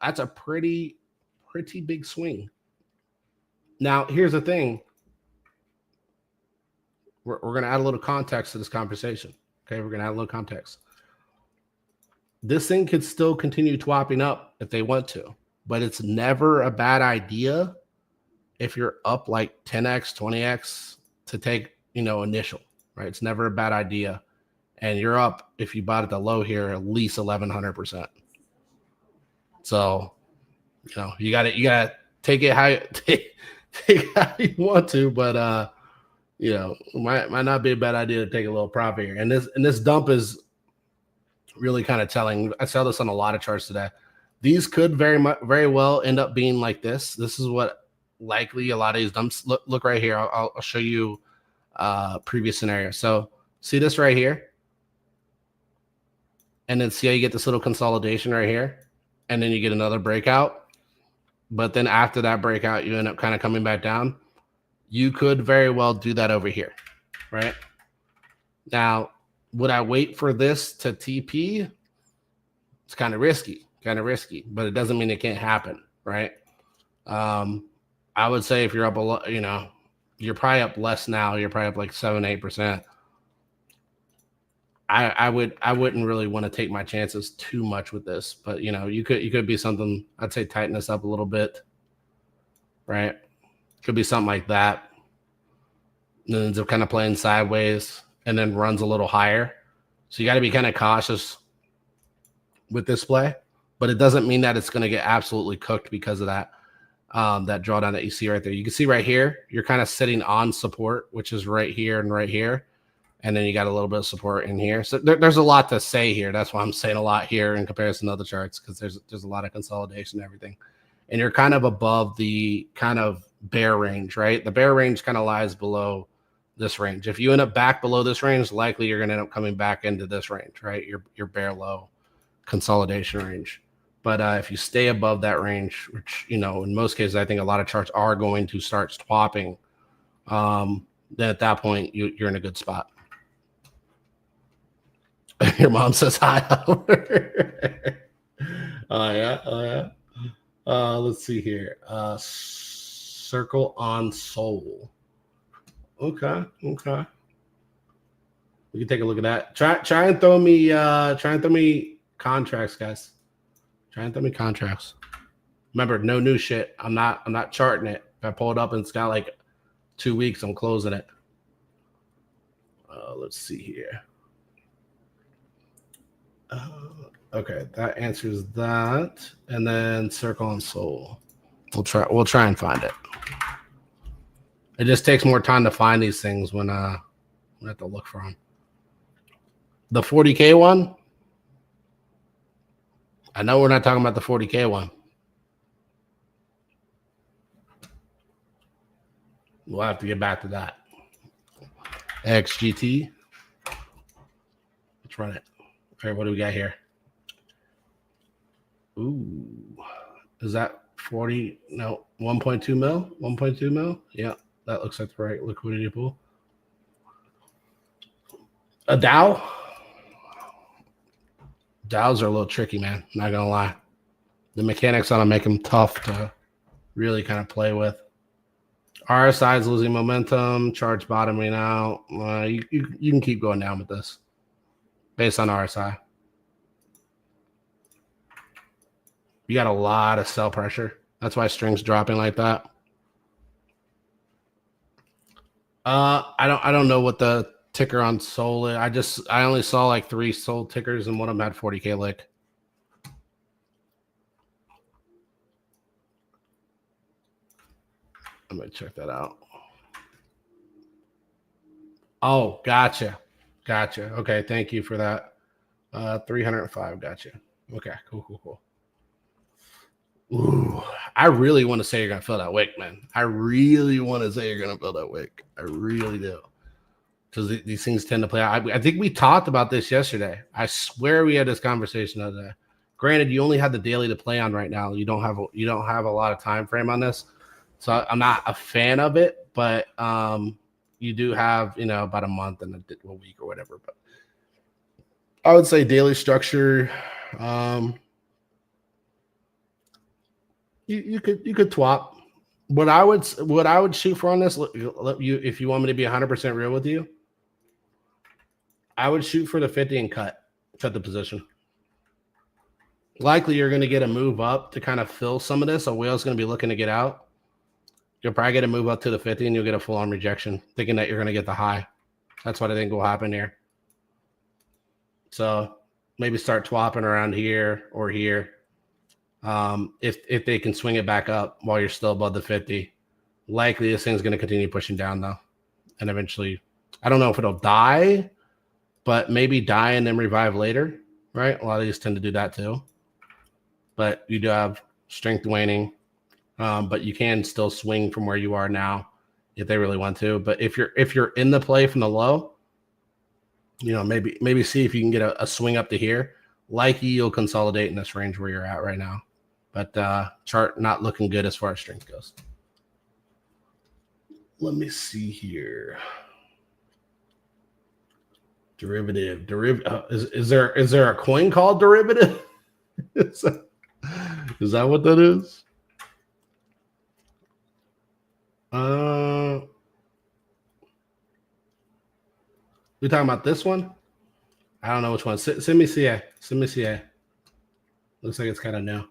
That's a pretty big swing. Now, here's the thing. We're gonna add a little context to this conversation. Okay, we're gonna add a little context. This thing could still continue twapping up if they want to, but it's never a bad idea if you're up like 10x, 20x to take, initial, right? It's never a bad idea. And you're up, if you bought at the low here, at least 1,100%. So, you got to take it how you want to, but might not be a bad idea to take a little profit here. And this dump is really kind of telling. I saw this on a lot of charts today. These could very well end up being like this. This is what likely a lot of these dumps look right here. I'll show you previous scenario. So see this right here. And then see how you get this little consolidation right here. And then you get another breakout. But then after that breakout, you end up kind of coming back down. You could very well do that over here, right? Now, would I wait for this to TP? It's kind of risky, but it doesn't mean it can't happen, right? I would say if you're up a lot, you're probably up less now. You're probably up like 7-8%. I wouldn't really want to take my chances too much with this, but you could be something. I'd say tighten this up a little bit, right? Could be something like that. And then ends up kind of playing sideways and then runs a little higher. So you got to be kind of cautious with this play, but it doesn't mean that it's going to get absolutely cooked because of that drawdown that you see right there. You can see right here, you're kind of sitting on support, which is right here and right here. And then you got a little bit of support in here. So there's a lot to say here. That's why I'm saying a lot here in comparison to other charts, because there's a lot of consolidation and everything. And you're kind of above the kind of bear range, right? The bear range kind of lies below this range. If you end up back below this range, likely you're going to end up coming back into this range, right? Your bear low consolidation range. But if you stay above that range, which, in most cases, I think a lot of charts are going to start swapping, then at that point, you're in a good spot. Your mom says hi. Oh yeah. Let's see here. Circle on Soul. Okay. We can take a look at that. Try and throw me contracts, guys. Try and throw me contracts. Remember, no new shit. I'm not charting it. If I pull it up and it's got like 2 weeks, I'm closing it. Let's see here. Okay, that answers that. And then Circle on Soul. We'll try and find it. It just takes more time to find these things when We have to look for them. The 40K one. I know we're not talking about the 40K one. We'll have to get back to that. XGT. Let's run it. All right, what do we got here? Ooh, is that 40? No, 1.2 mil? 1.2 mil? Yeah, that looks like the right liquidity pool. A Dow? Dows are a little tricky, man. Not gonna lie. The mechanics on them make them tough to really kind of play with. RSI is losing momentum. Charts bottoming out. You can keep going down with this based on RSI. You got a lot of sell pressure. That's why string's dropping like that. I don't know what the ticker on Sol is. I only saw like 3 Sol tickers and one of them had 40K lick. I'm gonna check that out. Oh, gotcha. Okay, thank you for that. 305, gotcha. Okay, cool. Ooh, I really want to say you're gonna fill that wick, man. I really want to say you're gonna fill that wick. I really do. Because these things tend to play out. I think we talked about this yesterday. I swear we had this conversation the other day. Granted, you only have the daily to play on right now. You don't have a lot of time frame on this, so I'm not a fan of it. But you do have about a month and a week or whatever. But I would say daily structure. You could twop. What I would shoot for on this, if you want me to be 100% real with you, I would shoot for the 50 and cut the position. Likely you're going to get a move up to kind of fill some of this. A whale's going to be looking to get out. You'll probably get a move up to the 50 and you'll get a full-on rejection, thinking that you're going to get the high. That's what I think will happen here. So maybe start twapping around here or here. If they can swing it back up while you're still above the 50, likely this thing's going to continue pushing down though. And eventually, I don't know if it'll die, but maybe die and then revive later, right? A lot of these tend to do that too. But you do have strength waning, but you can still swing from where you are now if they really want to. But if you're in the play from the low, maybe see if you can get a swing up to here. Likely you'll consolidate in this range where you're at right now. But chart not looking good as far as strength goes. Let me see here. Derivative. Is there a coin called derivative? Is that what that is? We talking about this one? I don't know which one. Send me CA. Looks like it's kind of new.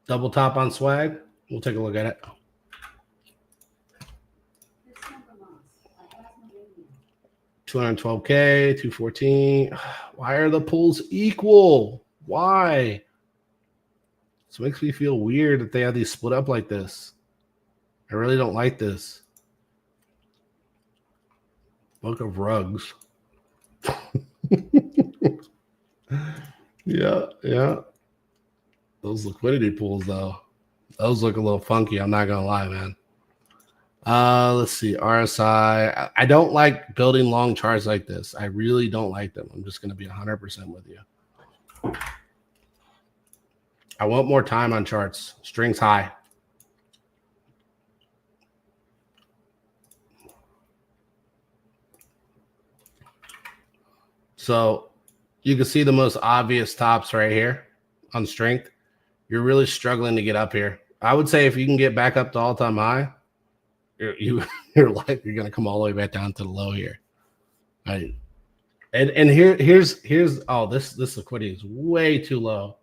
Double top on swag. We'll take a look at it. $212K, 214. Why are the pools equal? Why? This makes me feel weird that they have these split up like this. I really don't like this. Book of rugs. Yeah. Those liquidity pools, though, those look a little funky. I'm not gonna lie, man. Let's see. RSI. I don't like building long charts like this. I really don't like them. I'm just gonna be 100% with you. I want more time on charts. Strings high. So you can see the most obvious tops right here on strength. You're really struggling to get up here. I would say if you can get back up to all-time high, you're likely going to come all the way back down to the low here. Right. And here's this liquidity is way too low.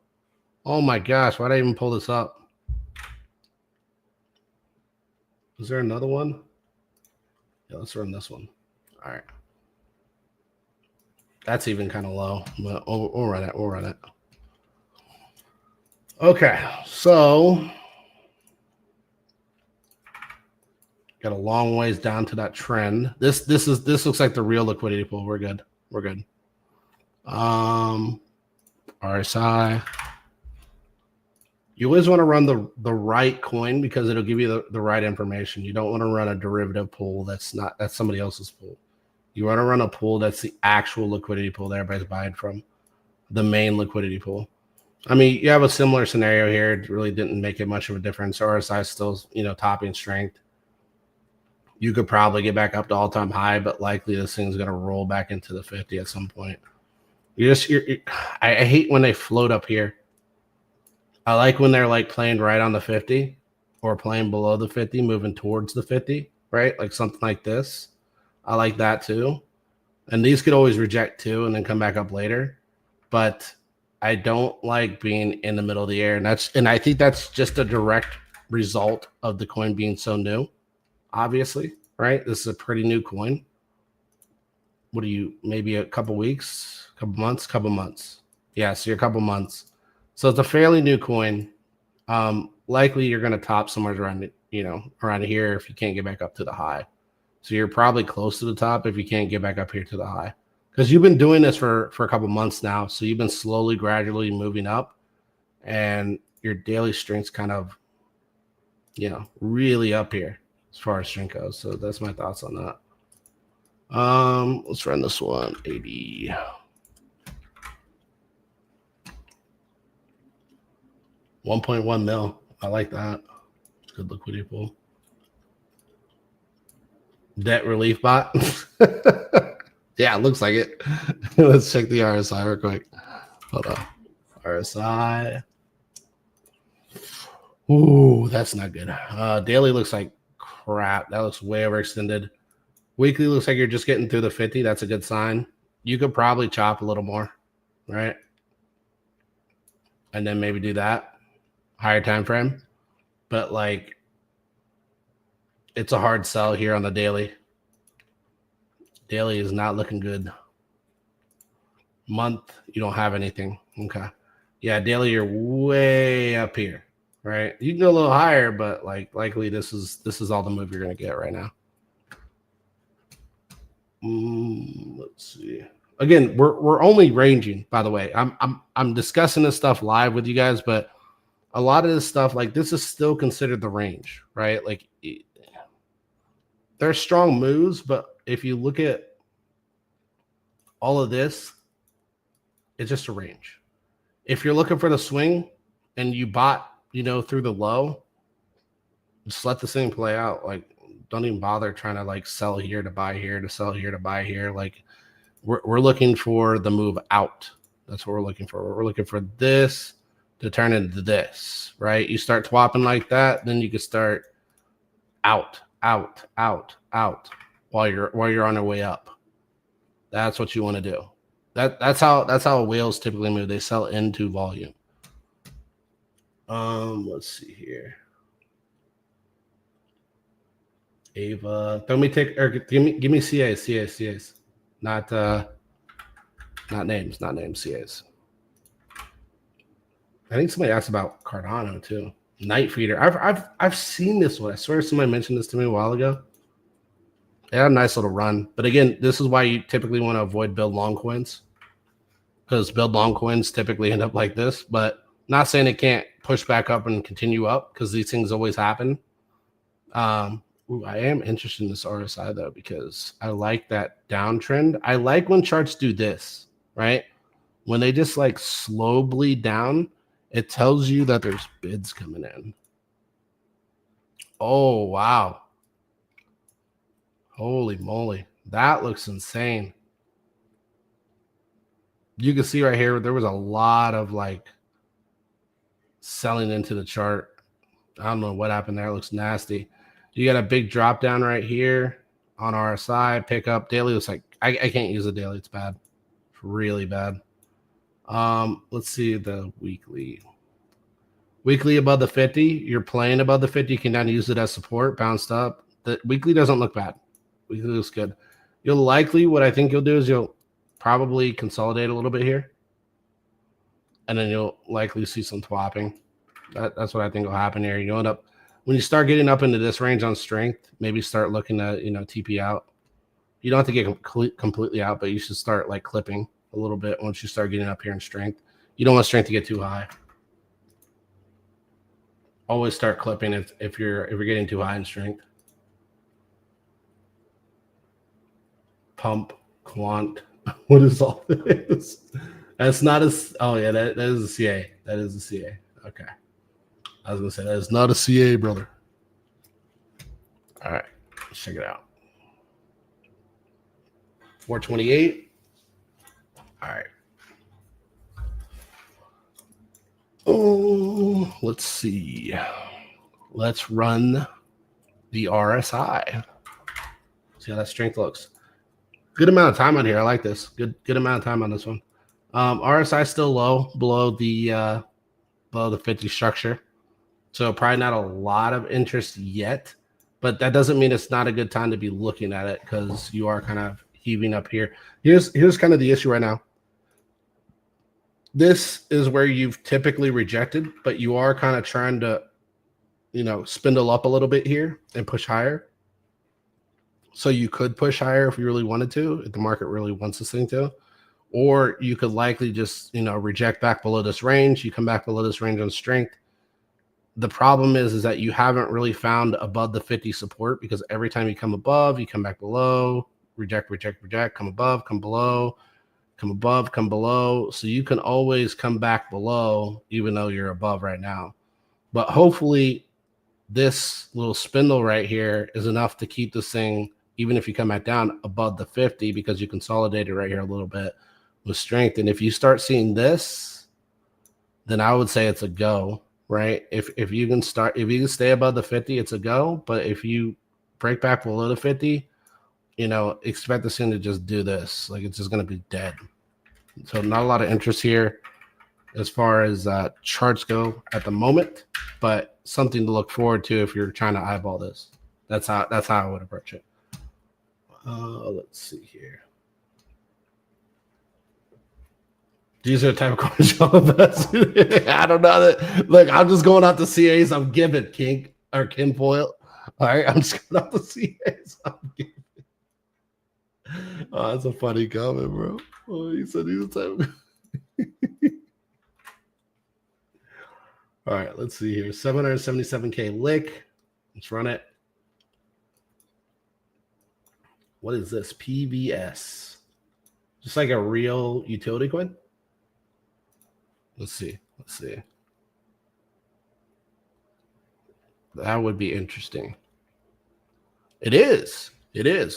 Oh my gosh, why did I even pull this up? Is there another one? Yeah, let's run this one. All right. That's even kind of low. But we'll run it. Okay, so Got a long ways down to that trend. This looks like the real liquidity pool. We're good. We're good. RSI. You always want to run the right coin because it'll give you the right information. You don't want to run a derivative pool that's somebody else's pool. You want to run a pool that's the actual liquidity pool that everybody's buying from, the main liquidity pool. I mean, you have a similar scenario here. It really didn't make it much of a difference. RSI is still, topping strength. You could probably get back up to all-time high, but likely this thing's going to roll back into the 50 at some point. I hate when they float up here. I like when they're like playing right on the 50 or playing below the 50, moving towards the 50, right? Like something like this. I like that too. And these could always reject too and then come back up later. But I don't like being in the middle of the air. And I think that's just a direct result of the coin being so new, obviously, right? This is a pretty new coin. What are you, maybe a couple weeks, couple months? Yeah, so you're a couple months. So it's a fairly new coin. Likely you're going to top somewhere around, around here if you can't get back up to the high. So you're probably close to the top if you can't get back up here to the high. Because you've been doing this for a couple months now. So you've been slowly, gradually moving up. And your daily strength's kind of, really up here as far as strength goes. So that's my thoughts on that. Let's run this one, 80. 1.1 mil. I like that. Good liquidity pool. Debt relief bot. Yeah, it looks like it. Let's check the RSI real quick. Hold on. RSI. Ooh, that's not good. Daily looks like crap. That looks way overextended. Weekly looks like you're just getting through the 50. That's a good sign. You could probably chop a little more, right? And then maybe do that. Higher time frame. But like, it's a hard sell here on the daily. Daily is not looking good. Month, you don't have anything. Okay. Yeah, daily, you're way up here, right? You can go a little higher, but like likely this is all the move you're gonna get right now. Let's see. Again, we're only ranging, by the way. I'm discussing this stuff live with you guys, but a lot of this stuff, like this is still considered the range, right? Like they're strong moves, but if you look at all of this, it's just a range. If you're looking for the swing and you bought, through the low, just let this thing play out. Like, don't even bother trying to like sell here to buy here to sell here to buy here. Like, we're looking for the move out. That's what we're looking for. We're looking for this to turn into this, right? You start swapping like that, then you can start out while you're on your way up. That's what you want to do. That's how whales typically move. They sell into volume. Let's see here. Ava, give me CAs. Not names, CAs. I think somebody asked about Cardano too. Night Feeder. I've seen this one. I swear somebody mentioned this to me a while ago. They had a nice little run. But again, this is why you typically want to avoid build long coins. Because build long coins typically end up like this. But not saying it can't push back up and continue up, because these things always happen. I am interested in this RSI though, because I like that downtrend. I like when charts do this, right? When they just like slow bleed down, it tells you that there's bids coming in. Oh, wow. Holy moly. That looks insane. You can see right here, there was a lot of like selling into the chart. I don't know what happened there. It looks nasty. You got a big drop down right here on RSI. Pick up daily. Looks like I can't use the daily. It's bad. It's really bad. Let's see the weekly. Weekly above the 50. You're playing above the 50. You can now use it as support. Bounced up. The weekly doesn't look bad. Weekly looks good. You'll likely, what I think you'll do is you'll probably consolidate a little bit here. And then you'll likely see some swapping. That's what I think will happen here. You'll end up when you start getting up into this range on strength, maybe start looking at, TP out. You don't have to get completely out, but you should start like clipping a little bit once you start getting up here in strength. You don't want strength to get too high. Always start clipping if you're getting too high in strength. Pump, quant. What is all this? That's not a. Oh yeah, that is a CA. That is a CA. Okay. I was gonna say that is not a CA, brother. All right, let's check it out. 428. All right. Oh, let's see. Let's run the RSI. See how that strength looks. Good amount of time on here. I like this. Good amount of time on this one. RSI still low, below the 50 structure. So probably not a lot of interest yet, but that doesn't mean it's not a good time to be looking at it because you are kind of heaving up here. Here's kind of the issue right now. This is where you've typically rejected, but you are kind of trying to, spindle up a little bit here and push higher. So you could push higher if you really wanted to, if the market really wants this thing to, or you could likely just, reject back below this range. You come back below this range on strength. The problem is that you haven't really found above the 50 support because every time you come above, you come back below, reject, come above, come below, come above, come below. So you can always come back below, even though you're above right now. But hopefully this little spindle right here is enough to keep this thing, even if you come back down above the 50, because you consolidated right here a little bit with strength. And if you start seeing this, then I would say it's a go, right? If you can stay above the 50, it's a go. But if you break back below the 50, expect this thing to just do this. Like it's just going to be dead. So not a lot of interest here as far as charts go at the moment, but something to look forward to if you're trying to eyeball this. That's how I would approach it. Let's see here. These are the type of coins y'all invest in. I don't know that. Look, I'm just going out the CAs. I'm giving King or Kinfoil. All right, I'm just going out the CAs. I'm giving. Oh, that's a funny comment, bro. Oh, he said he's the type of. All right, let's see here. 777K lick. Let's run it. What is this? PVS. Just like a real utility coin? Let's see. That would be interesting. It is.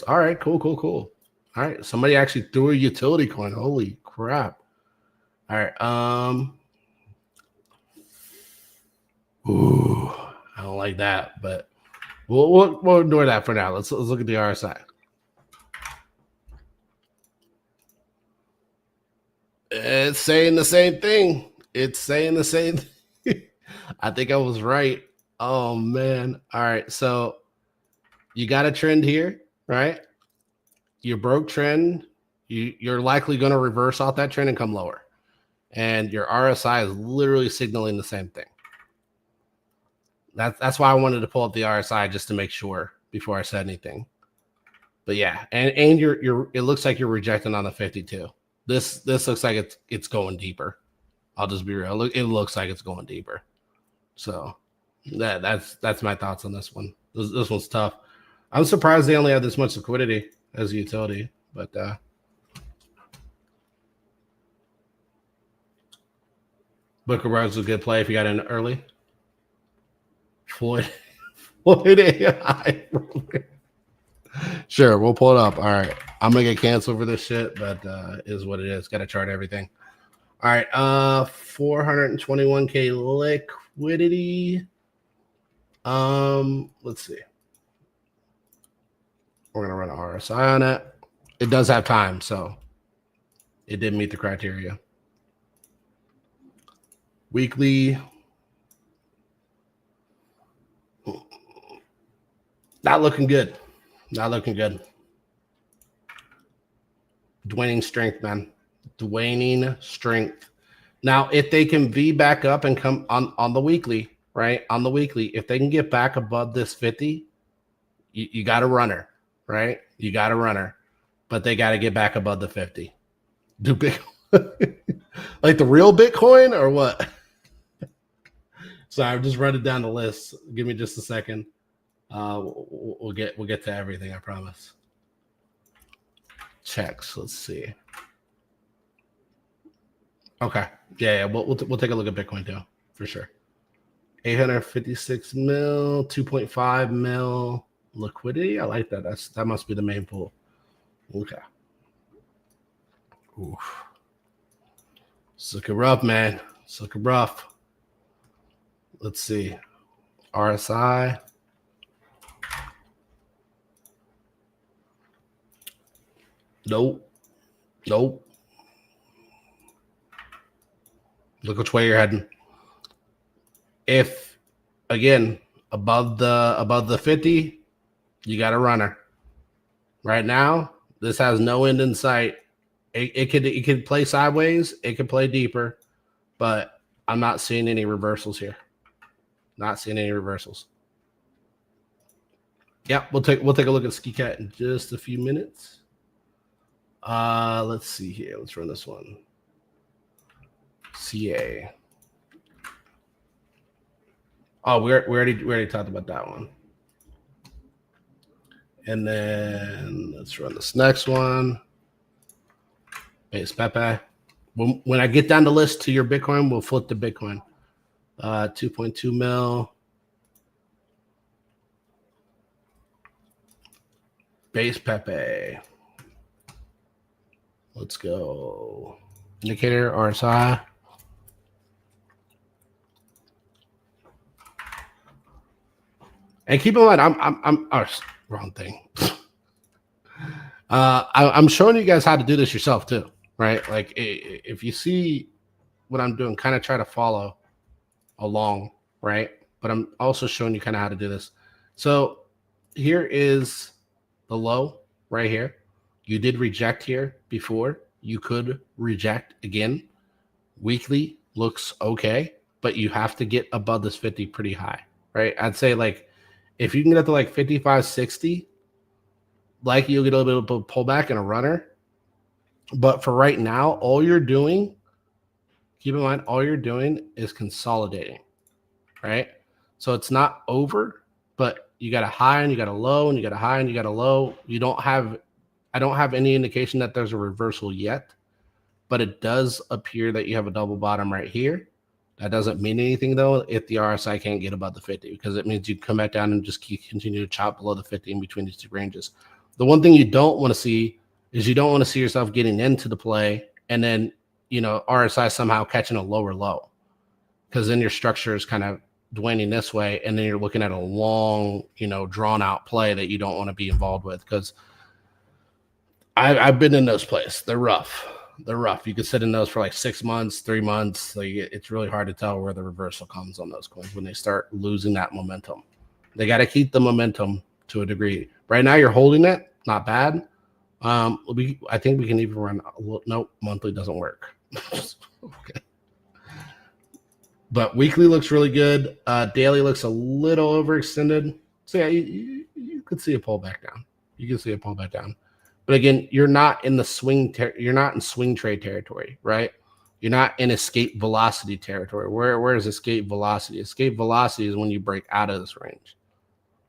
All right, cool. All right, somebody actually threw a utility coin. Holy crap. All right, ooh, I don't like that, but we'll ignore that for now. Let's look at the RSI. It's saying the same thing. I think I was right. Oh man. All right. So you got a trend here, right? You broke trend. You're likely going to reverse off that trend and come lower. And your RSI is literally signaling the same thing. That's why I wanted to pull up the RSI just to make sure before I said anything. But yeah, and it looks like you're rejecting on the 52. This looks like it's going deeper. I'll just be real. It looks like it's going deeper. So that's my thoughts on this one. This one's tough. I'm surprised they only have this much liquidity as a utility, but Booker Brothers is a good play if you got in early. Floyd AI. Sure, we'll pull it up. All right. I'm gonna get canceled for this shit, but is what it is. Gotta chart everything. All right. 421K liquidity. Let's see. We're gonna run an RSI on it. It does have time, so it did meet the criteria. Weekly. Not looking good. Dwaning strength, man. Dwaning strength. Now, if they can V back up and come on the weekly, right, on the weekly, if they can get back above this 50, you got a runner, right? You got a runner, but they got to get back above the 50. Do big, like the real Bitcoin or what? So I'm just running down the list. Give me just a second. We'll get to everything. I promise. Checks. Let's see. Okay. Yeah. We'll take a look at Bitcoin too, for sure. 856 mil, 2.5 mil liquidity. I like that. That must be the main pool. Okay. Oof. It's looking rough, man. It's looking rough. Let's see. RSI. Nope. Nope. Look which way you're heading. If again above the 50, you got a runner. Right now, this has no end in sight. It could play sideways, it could play deeper, but I'm not seeing any reversals here. Not seeing any reversals. Yeah, we'll take a look at Ski Cat in just a few minutes. Let's see here. Let's run this one. CA. Oh, we already talked about that one. And then let's run this next one. Base Pepe. When I get down the list to your Bitcoin, we'll flip the Bitcoin. 2.2 mil. Base Pepe. Let's go. Indicator, RSI. And keep in mind, I'm wrong thing. I'm showing you guys how to do this yourself too, right? Like if you see what I'm doing, kind of try to follow along, right? But I'm also showing you kind of how to do this. So here is the low right here. You did reject here before. You could reject again. Weekly looks okay, but you have to get above this 50 pretty high, right? I'd say like if you can get up to like 55, 60, like you'll get a little bit of a pullback and a runner. But for right now, all you're doing, keep in mind, all you're doing is consolidating, right? So it's not over, but you got a high and you got a low and you got a high and you got a low. I don't have any indication that there's a reversal yet, but it does appear that you have a double bottom right here. That doesn't mean anything though if the RSI can't get above the 50, because it means you come back down and just continue to chop below the 50 in between these two ranges. The one thing you don't want to see is you don't want to see yourself getting into the play and then, RSI somehow catching a lower low, because then your structure is kind of waning this way, and then you're looking at a long, drawn out play that you don't want to be involved with, because I've been in those plays. They're rough. You could sit in those for like 6 months, 3 months. Like it's really hard to tell where the reversal comes on those coins when they start losing that momentum. They got to keep the momentum to a degree. Right now, you're holding it, not bad. I think we can even run. Nope, monthly doesn't work. Okay, but weekly looks really good. Daily looks a little overextended. So yeah, you could see a pullback down. You can see a pullback down. But again, you're not in the you're not in swing trade territory, right? You're not in escape velocity territory. Where is escape velocity? Escape velocity is when you break out of this range.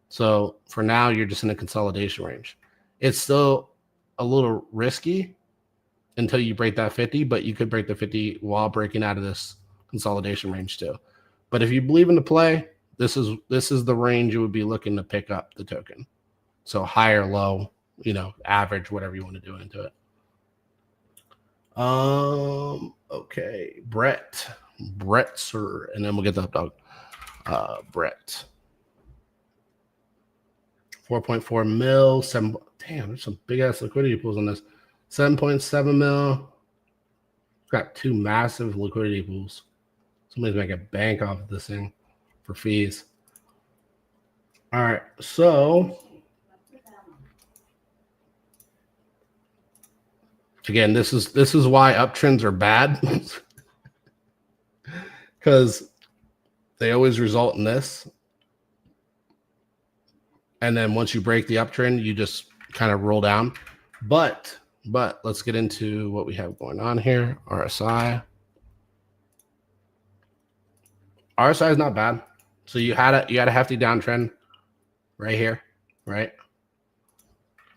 So for now, you're just in a consolidation range. It's still a little risky until you break that 50, but you could break the 50 while breaking out of this consolidation range too. But if you believe in the play, this is the range you would be looking to pick up the token. So high or low, average, whatever you want to do into it. Okay, Brett, sir, and then we'll get the dog. Brett, 4.4 mil, 7. Damn, there's some big ass liquidity pools on this. 7.7 mil. Got two massive liquidity pools. Somebody's making a bank off of this thing for fees. All right, so again, this is why uptrends are bad, because they always result in this. And then once you break the uptrend, you just kind of roll down. But let's get into what we have going on here. RSI. RSI is not bad. So you had a hefty downtrend right here, right?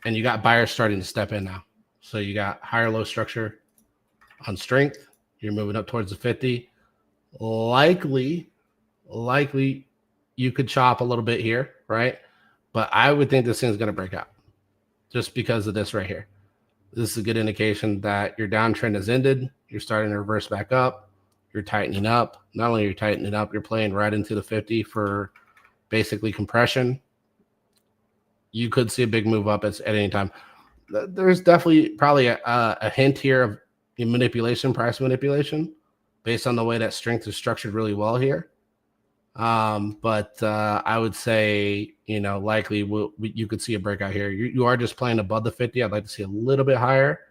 And you got buyers starting to step in now. So you got higher low structure on strength. You're moving up towards the 50. Likely you could chop a little bit here, right? But I would think this thing's going to break out just because of this right here. This is a good indication that your downtrend has ended. You're starting to reverse back up. You're tightening up. Not only are you tightening up, you're playing right into the 50 for basically compression. You could see a big move up at any time. There's definitely probably a hint here of manipulation, price manipulation, based on the way that strength is structured really well here. But I would say, likely you could see a breakout here. You are just playing above the 50. I'd like to see a little bit higher,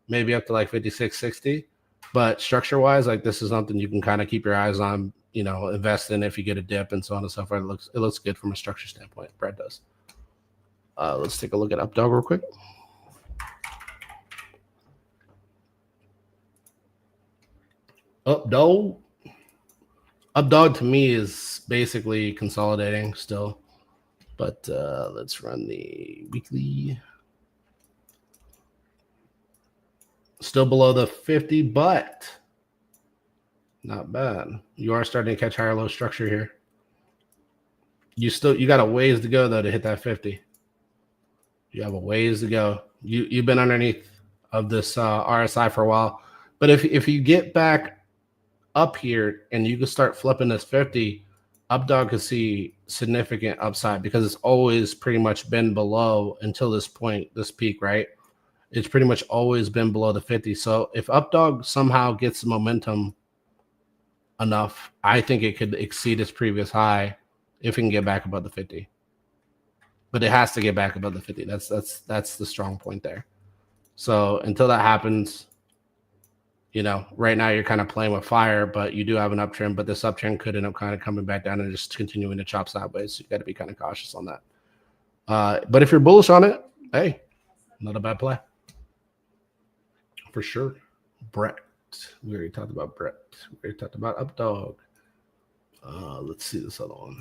maybe up to like 56, 60. But structure-wise, like this is something you can kind of keep your eyes on, invest in if you get a dip and so on and so forth. It looks good from a structure standpoint. Brad does. Let's take a look at Updog real quick. Updog to me is basically consolidating still. But let's run the weekly. Still below the 50, but not bad. You are starting to catch higher low structure here. You got a ways to go though to hit that 50. You have a ways to go. You've been underneath of this RSI for a while, but if you get back up here and you can start flipping this 50, Updog could see significant upside because it's always pretty much been below until this point, this peak, right? It's pretty much always been below the 50. So if Updog somehow gets momentum enough, I think it could exceed its previous high if it can get back above the 50. But it has to get back above the 50. That's the strong point there. So until that happens, right now you're kind of playing with fire, but you do have an uptrend, but this uptrend could end up kind of coming back down and just continuing to chop sideways. So you got to be kind of cautious on that. But if you're bullish on it, hey, not a bad play. For sure. Brett. We already talked about Brett. We already talked about Updog. Let's see this other one.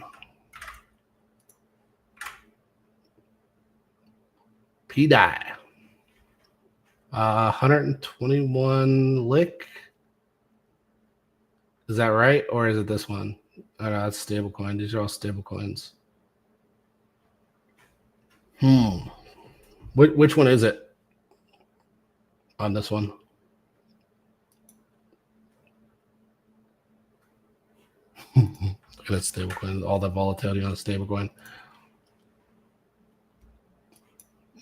PDI. 121 lick. Is that right? Or is it this one? That's stable coin. These are all stable coins. Which one is it on this one? Look at that stable coin. All that volatility on a stable coin.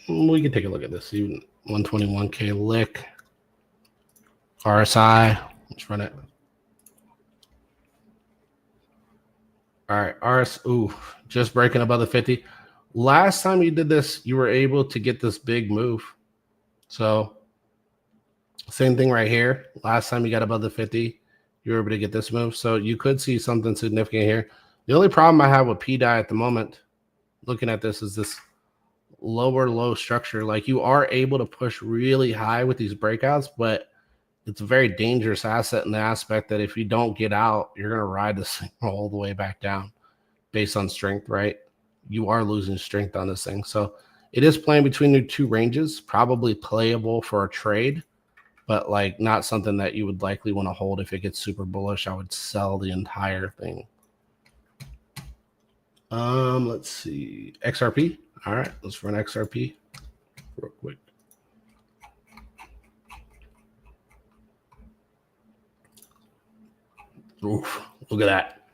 We can take a look at this. Even 121K lick. RSI. Let's run it. All right. Just breaking above the 50. Last time you did this, you were able to get this big move. So same thing right here. Last time you got above the 50, you were able to get this move. So you could see something significant here. The only problem I have with PDI at the moment, looking at this, is this lower low structure. Like you are able to push really high with these breakouts, but it's a very dangerous asset in the aspect that if you don't get out, you're going to ride this thing all the way back down based on strength, right? You are losing strength on this thing. So it is playing between the two ranges, probably playable for a trade, but like not something that you would likely want to hold. If it gets super bullish, I would sell the entire thing. Let's see. XRP. All right, let's run XRP real quick. Oof, look at that.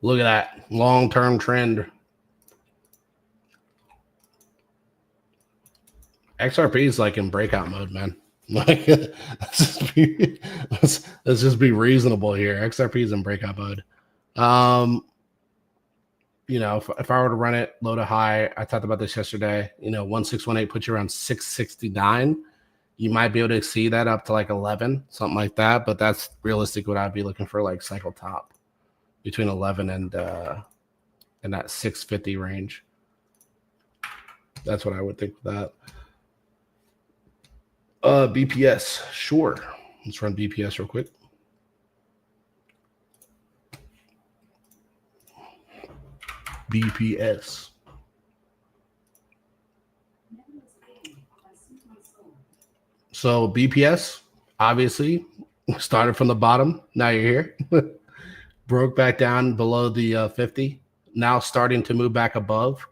Look at that long-term trend. XRP is like in breakout mode, man. Like let's just be reasonable here. XRP is in breakout mode. If I were to run it low to high, I talked about this yesterday. 1618 puts you around 669. You might be able to exceed that up to like 11, something like that. But that's realistic what I'd be looking for, like cycle top. between 11 and that 650 range. That's what I would think of that. BPS, sure. Let's run BPS real quick. BPS. So BPS, obviously, started from the bottom. Now you're here. Broke back down below the 50. Now starting to move back above.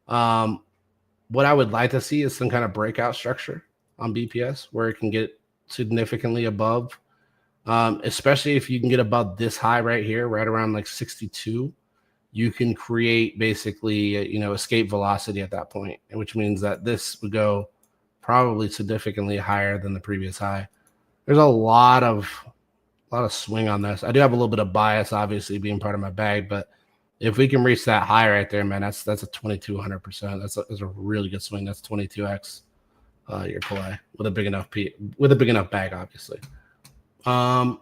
What I would like to see is some kind of breakout structure on BPS where it can get significantly above, especially if you can get above this high right here, right around like 62. You can create basically, escape velocity at that point, which means that this would go probably significantly higher than the previous high. There's a lot of swing on this. I do have a little bit of bias, obviously, being part of my bag, but if we can reach that high right there, man, that's a 2,200%. That's a really good swing. That's 22x your play with a big enough bag, obviously. And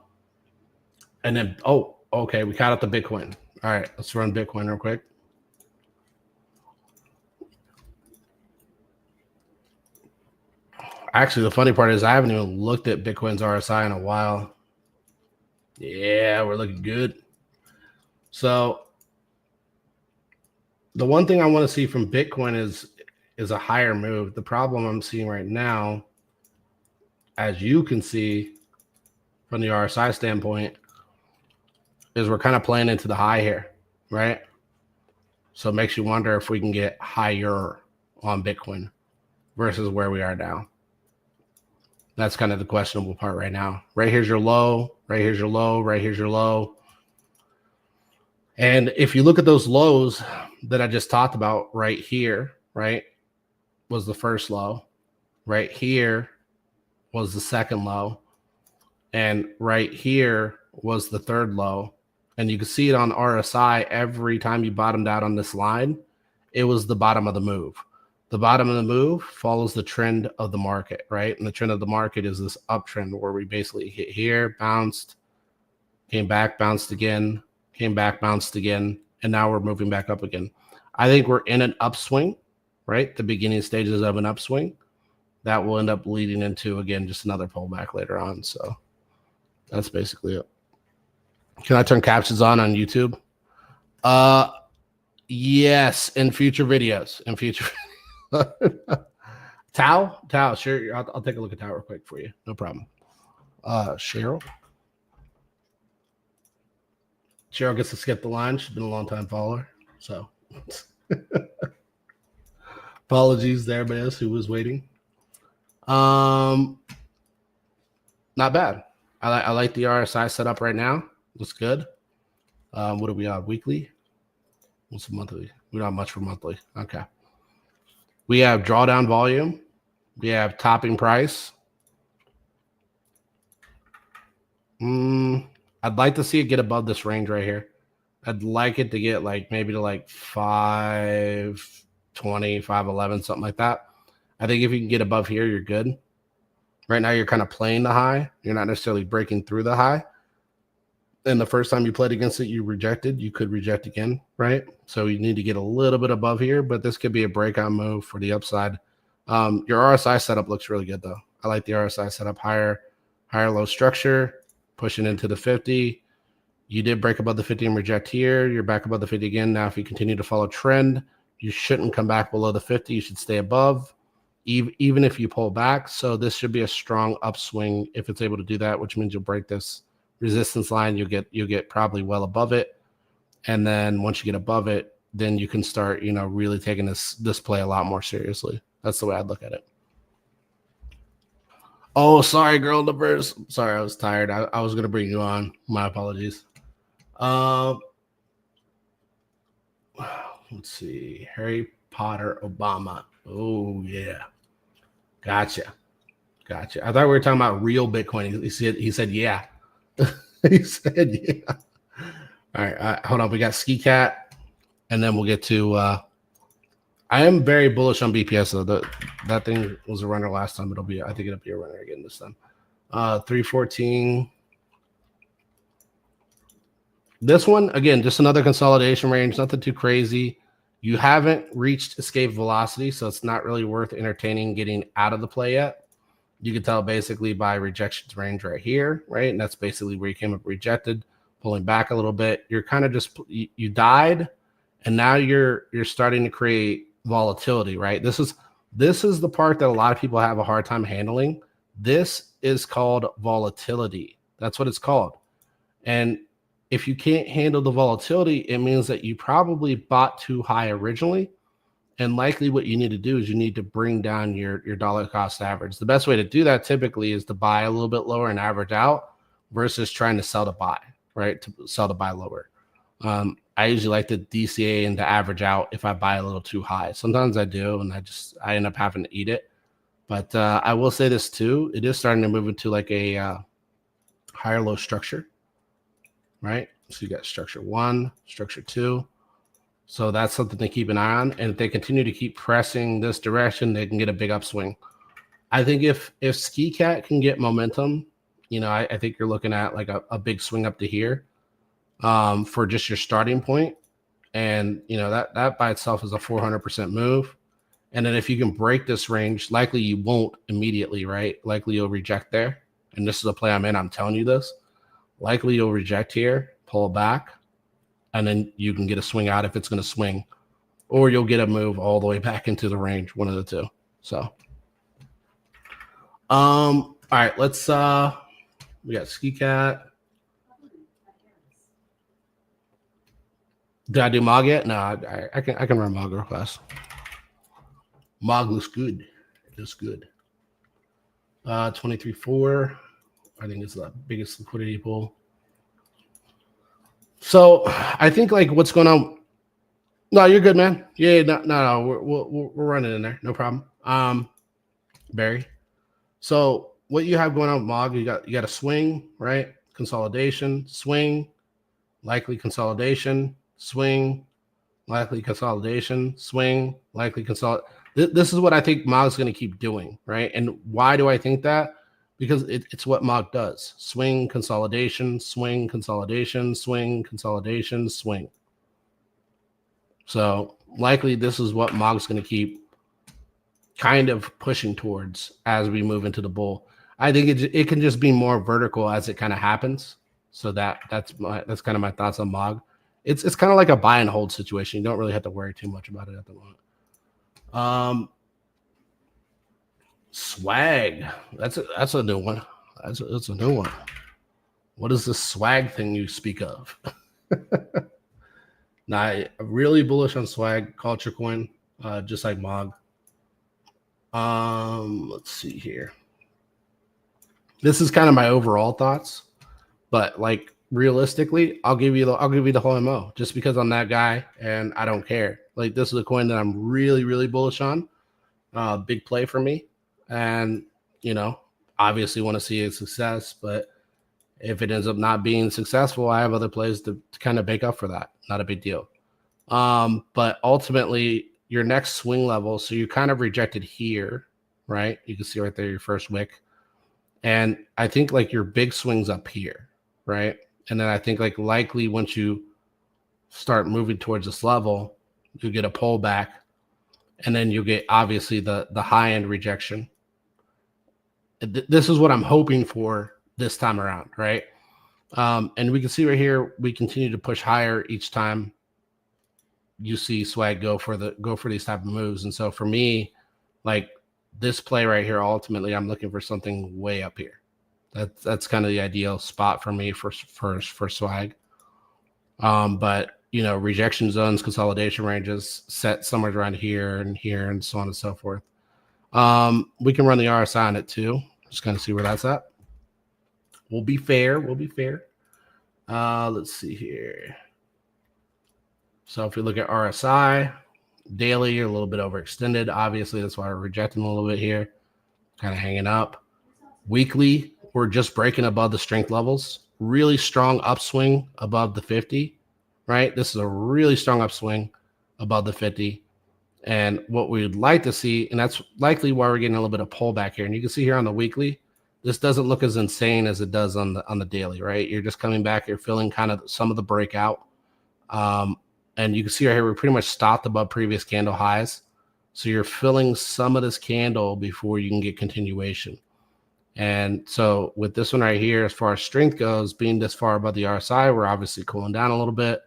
then okay, we caught up the Bitcoin. All right, let's run Bitcoin real quick. Actually, the funny part is I haven't even looked at Bitcoin's RSI in a while. Yeah, we're looking good. So the one thing I want to see from Bitcoin is a higher move. The problem I'm seeing right now, as you can see from the RSI standpoint, is we're kind of playing into the high here, right? So it makes you wonder if we can get higher on Bitcoin versus where we are now. That's kind of the questionable part right now. Right here's your low, right here's your low, right here's your low. And if you look at those lows that I just talked about right here, right, was the first low. Right here was the second low. And right here was the third low. And you can see it on RSI every time you bottomed out on this line, it was the bottom of the move. The bottom of the move follows the trend of the market, right? And the trend of the market is this uptrend where we basically hit here, bounced, came back, bounced again, came back, bounced again, and now we're moving back up again. I think we're in an upswing, right? The beginning stages of an upswing that will end up leading into, again, just another pullback later on. So that's basically it. Can I turn captions on YouTube? Yes, in future videos. In future. Tao, sure. I'll take a look at Tao real quick for you. No problem. Cheryl gets to skip the line. She's been a long time follower. So apologies to everybody else who was waiting. Not bad. I like the RSI setup right now. Looks good. What are we on? Weekly? What's the monthly? We don't have much for monthly. Okay. We have drawdown volume. We have topping price. I'd like to see it get above this range right here. I'd like it to get maybe to 520, 511, something like that. I think if you can get above here, you're good. Right now, you're kind of playing the high. You're not necessarily breaking through the high. And the first time you played against it, you rejected. You could reject again, right? So you need to get a little bit above here, but this could be a breakout move for the upside. Your RSI setup looks really good, though. I like the RSI setup. Higher low structure, pushing into the 50. You did break above the 50 and reject here. You're back above the 50 again. Now, if you continue to follow trend, you shouldn't come back below the 50. You should stay above, even if you pull back. So this should be a strong upswing if it's able to do that, which means you'll break this resistance line. You'll get probably well above it. And then once you get above it, then you can start, really taking this play a lot more seriously. That's the way I'd look at it. Oh, sorry, girl numbers. Sorry, I was tired. I was going to bring you on. My apologies. Let's see. Harry Potter Obama. Oh, yeah. Gotcha. I thought we were talking about real Bitcoin. He said yeah. He said yeah. All right. Hold on. We got Ski Cat, and then we'll get to I am very bullish on BPS though. That thing was a runner last time. I think it'll be a runner again this time. 314. This one, again, just another consolidation range, nothing too crazy. You haven't reached escape velocity, so it's not really worth entertaining getting out of the play yet. You can tell basically by rejections range right here, right? And that's basically where you came up rejected, pulling back a little bit. You're kind of just, you died, and now you're starting to create volatility, right? This is the part that a lot of people have a hard time handling. This is called volatility. That's what it's called. And if you can't handle the volatility, it means that you probably bought too high originally. And likely what you need to do is you need to bring down your dollar cost average. The best way to do that typically is to buy a little bit lower and average out versus trying to sell to buy, right? To sell to buy lower. I usually like to DCA and to average out if I buy a little too high. Sometimes I do, and I end up having to eat it. But I will say this too. It is starting to move into like a higher low structure, right? So you got structure 1, structure 2. So that's something to keep an eye on. And if they continue to keep pressing this direction, they can get a big upswing. I think if Ski Cat can get momentum, I think you're looking at like a big swing up to here for just your starting point. And, that by itself is a 400% move. And then if you can break this range, likely you won't immediately, right? Likely you'll reject there. And this is a play I'm in. I'm telling you this. Likely you'll reject here, pull back, and then you can get a swing out if it's going to swing, or you'll get a move all the way back into the range, one of the two. So, all right, let's, we got Ski Cat. Did I do Mog yet? No, I can run Mog real fast. Mog looks good. It looks good. 23.4. I think it's the biggest liquidity pool. So I think like what's going on. No, you're good, man. Yeah, no. We're running in there, no problem. Barry. So what you have going on with Mog, you got a swing, right? Consolidation, swing, likely consolidation, swing, likely consolidation, swing, likely consolidation. This is what I think Mog's going to keep doing, right? And why do I think that? Because it's what Mog does. Swing, consolidation, swing, consolidation, swing, consolidation, swing. So likely this is what Mog's going to keep kind of pushing towards as we move into the bull. I think it can just be more vertical as it kind of happens. So that's kind of my thoughts on Mog. It's kind of like a buy and hold situation. You don't really have to worry too much about it at the moment. Swag. That's a new one. That's a new one. What is this swag thing you speak of? Now, I'm really bullish on swag, culture coin, just like Mog. Let's see here. This is kind of my overall thoughts, but like realistically, I'll give you the whole MO just because I'm that guy and I don't care. Like this is a coin that I'm really, really bullish on. Big play for me. And, obviously want to see a success, but if it ends up not being successful, I have other plays to kind of make up for that. Not a big deal. But ultimately, your next swing level, so you kind of rejected here, right? You can see right there your first wick. And I think like your big swings up here, right? And then I think like likely once you start moving towards this level, you get a pullback, and then you get obviously the high end rejection. This is what I'm hoping for this time around, right? And we can see right here, we continue to push higher each time you see swag go for these type of moves. And so for me, like this play right here, ultimately, I'm looking for something way up here. That's kind of the ideal spot for me for swag. But rejection zones, consolidation ranges set somewhere around here, and so on and so forth. We can run the RSI on it too. Just kind of see where that's at. We'll be fair. Let's see here. So if we look at RSI, daily, you're a little bit overextended. Obviously, that's why we're rejecting a little bit here. Kind of hanging up. Weekly, we're just breaking above the strength levels. Really strong upswing above the 50, right? This is a really strong upswing above the 50. And what we'd like to see, and that's likely why we're getting a little bit of pullback here. And you can see here on the weekly, this doesn't look as insane as it does on the daily, right? You're just coming back, you're feeling kind of some of the breakout. And you can see right here, we pretty much stopped above previous candle highs. So you're filling some of this candle before you can get continuation. And so with this one right here, as far as strength goes, being this far above the RSI, we're obviously cooling down a little bit.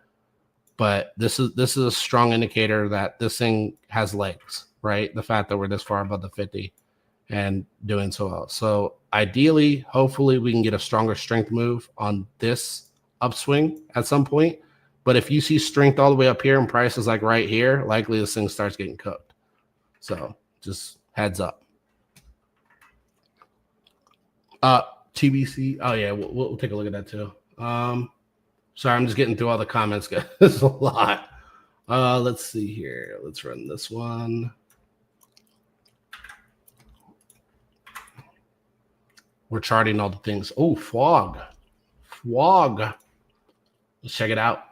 But this is a strong indicator that this thing has legs, right? The fact that we're this far above the 50 and doing so well. So ideally, hopefully we can get a stronger strength move on this upswing at some point. But if you see strength all the way up here and prices like right here, likely this thing starts getting cooked. So just heads up. TBC. Oh yeah, we'll take a look at that too. Sorry, I'm just getting through all the comments, guys. It's a lot. Let's see here. Let's run this one. We're charting all the things. Oh, FWOG. FWOG. Let's check it out.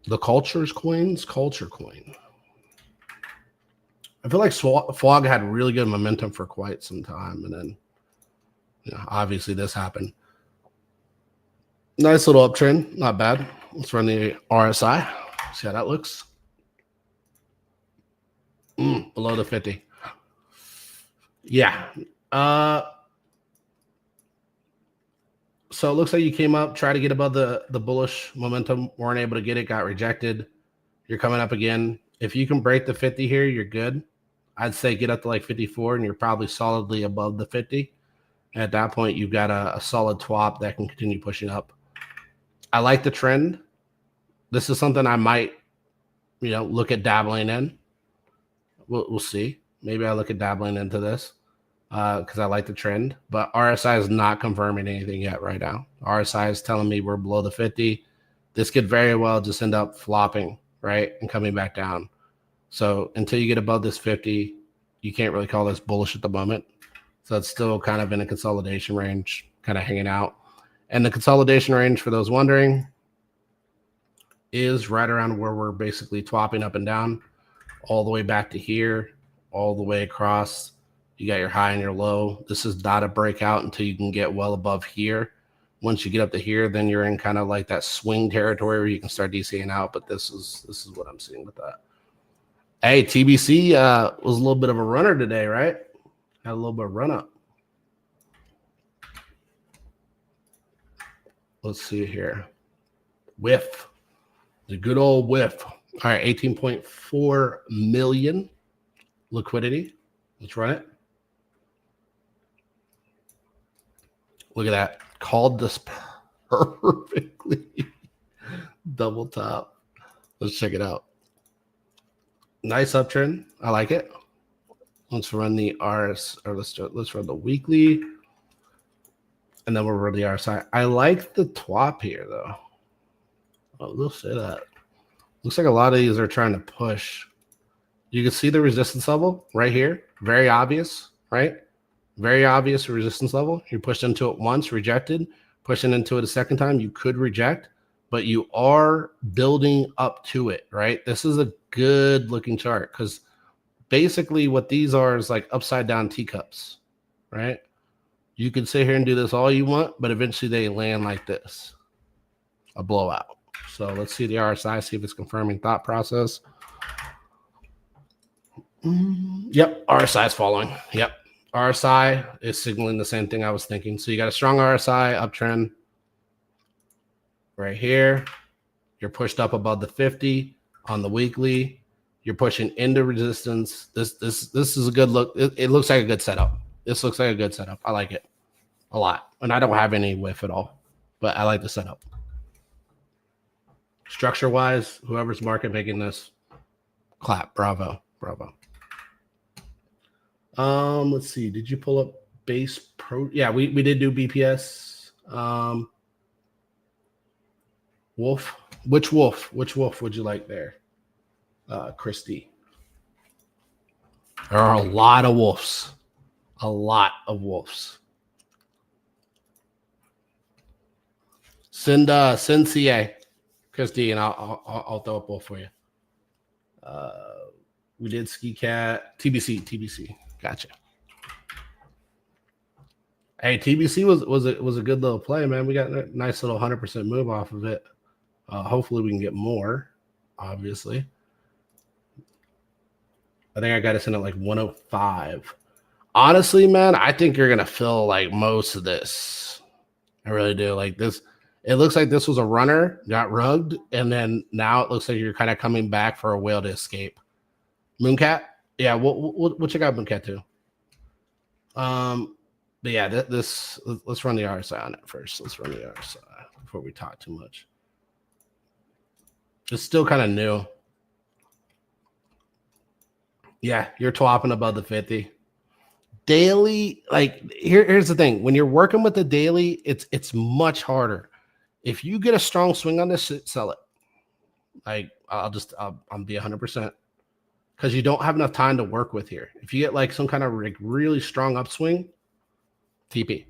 The Cultures coins, Culture coin. I feel like FWOG had really good momentum for quite some time, and then obviously this happened. Nice little uptrend, not bad. Let's run the RSI. See how that looks. Below the 50. Yeah. So it looks like you came up, tried to get above the bullish momentum, weren't able to get it, got rejected. You're coming up again. If you can break the 50 here, you're good. I'd say get up to like 54 and you're probably solidly above the 50. At that point, you've got a solid twop that can continue pushing up. I like the trend. This is something I might, look at dabbling in. We'll see. Maybe I look at dabbling into this because I like the trend. But RSI is not confirming anything yet right now. RSI is telling me we're below the 50. This could very well just end up flopping, right, and coming back down. So until you get above this 50, you can't really call this bullish at the moment. So it's still kind of in a consolidation range, kind of hanging out. And the consolidation range, for those wondering, is right around where we're basically twopping up and down, all the way back to here, all the way across. You got your high and your low. This is not a breakout until you can get well above here. Once you get up to here, then you're in kind of like that swing territory where you can start DCing out. But this is what I'm seeing with that. Hey, TBC was a little bit of a runner today, right? Had a little bit of run up. Let's see here. Whiff. The good old whiff. All right, 18.4 million liquidity. Let's run it. Look at that. Called this perfectly. Double top. Let's check it out. Nice uptrend. I like it. Let's run the RS, or let's run the weekly, and then we'll run the RSI. I like the twop here, though. Oh, we'll say that. Looks like a lot of these are trying to push. You can see the resistance level right here. Very obvious, right? Very obvious resistance level. You pushed into it once, rejected. Pushing into it a second time, you could reject, but you are building up to it, right? This is a good looking chart because basically what these are is like upside down teacups, right? You can sit here and do this all you want, but eventually they land like this, a blowout. So let's see the RSI, see if it's confirming thought process. Yep, RSI is following. Yep, RSI is signaling the same thing I was thinking. So you got a strong RSI uptrend right here. You're pushed up above the 50 on the weekly. You're pushing into resistance. This is a good look. It looks like a good setup. This looks like a good setup. I like it a lot. And I don't have any whiff at all, but I like the setup. Structure-wise, whoever's market making this, clap. Bravo. Bravo. Let's see. Did you pull up base pro? Yeah, we did do BPS. Wolf. Which wolf? Which wolf would you like there? Christy. There are a lot of wolves. A lot of wolves. Send CA, Christy, and I'll throw up wolf for you. We did Ski Cat, TBC. Gotcha. Hey, TBC was a good little play, man. We got a nice little 100% move off of it. Hopefully we can get more, obviously. I think I got us in at like 105. Honestly, man, I think you're gonna fill like most of this. I really do. Like this, it looks like this was a runner, got rugged, and then now it looks like you're kind of coming back for a whale to escape. Mooncat? Yeah, we'll check out Mooncat too. But yeah, let's run the RSI on it first. Let's run the RSI before we talk too much. It's still kind of new. Yeah, you're twapping above the 50. Daily, like here's the thing. When you're working with the daily, it's much harder. If you get a strong swing on this, sell it. Like I'll be 100% because you don't have enough time to work with here. If you get like some kind of like really strong upswing, TP.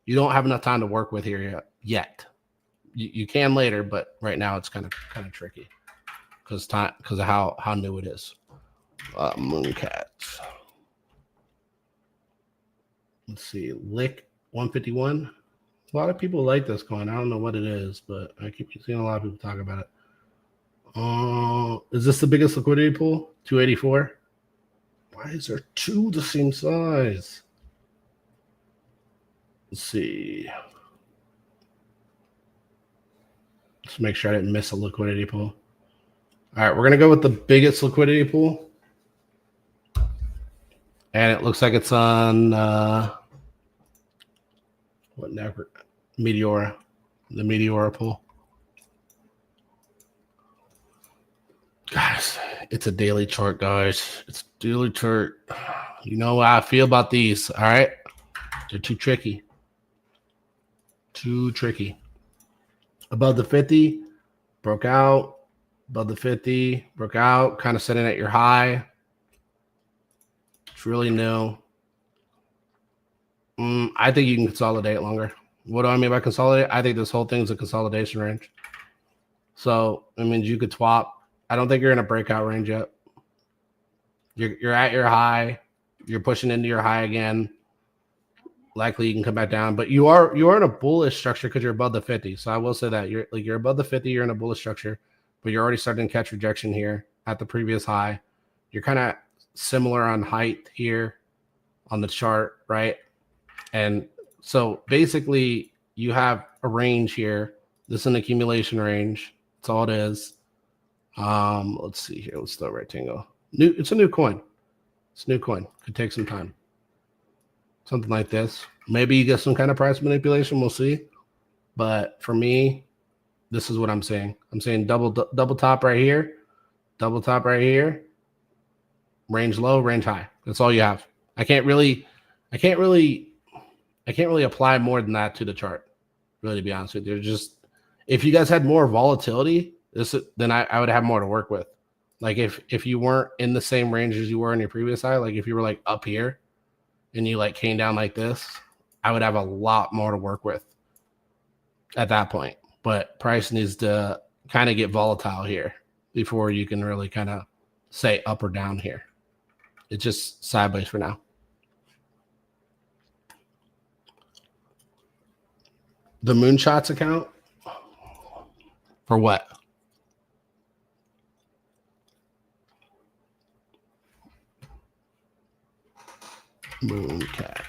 You don't have enough time to work with here yet. You can later, but right now it's kind of tricky because of how new it is. Mooncat. Let's see, Lick 151. A lot of people like this coin. I don't know what it is, but I keep seeing a lot of people talk about it. Is this the biggest liquidity pool? 284. Why is there two the same size? Let's see. Let's make sure I didn't miss a liquidity pool. All right, we're going to go with the biggest liquidity pool. And it looks like it's on what network? Meteora. The Meteora pool. Guys, it's a daily chart, guys. It's a daily chart. You know how I feel about these, all right? They're too tricky. Too tricky. Above the 50, broke out. Above the 50, broke out. Kind of sitting at your high. It's really new. I think you can consolidate longer. What do I mean by consolidate? I think this whole thing is a consolidation range. So it means you could swap. I don't think you're in a breakout range yet. You're at your high. You're pushing into your high again. Likely you can come back down, but you are in a bullish structure because you're above the 50. So I will say that you're above the 50. You're in a bullish structure, but you're already starting to catch rejection here at the previous high. You're kind of similar on height here on the chart, right? And so basically you have a range here. This is an accumulation range. That's all it is. Let's see here. Let's do a rectangle. It's a new coin. It's a new coin. Could take some time. Something like this. Maybe you get some kind of price manipulation. We'll see. But for me, this is what I'm saying. I'm saying double top right here. Double top right here. Range low, range high. That's all you have. I can't really apply more than that to the chart. Really, to be honest with you. Just if you guys had more volatility, then I would have more to work with. Like if you weren't in the same range as you were in your previous high, like if you were like up here and you like came down like this, I would have a lot more to work with at that point. But price needs to kind of get volatile here before you can really kind of say up or down here. It's just sideways for now. The Moonshots account? For what? Mooncat.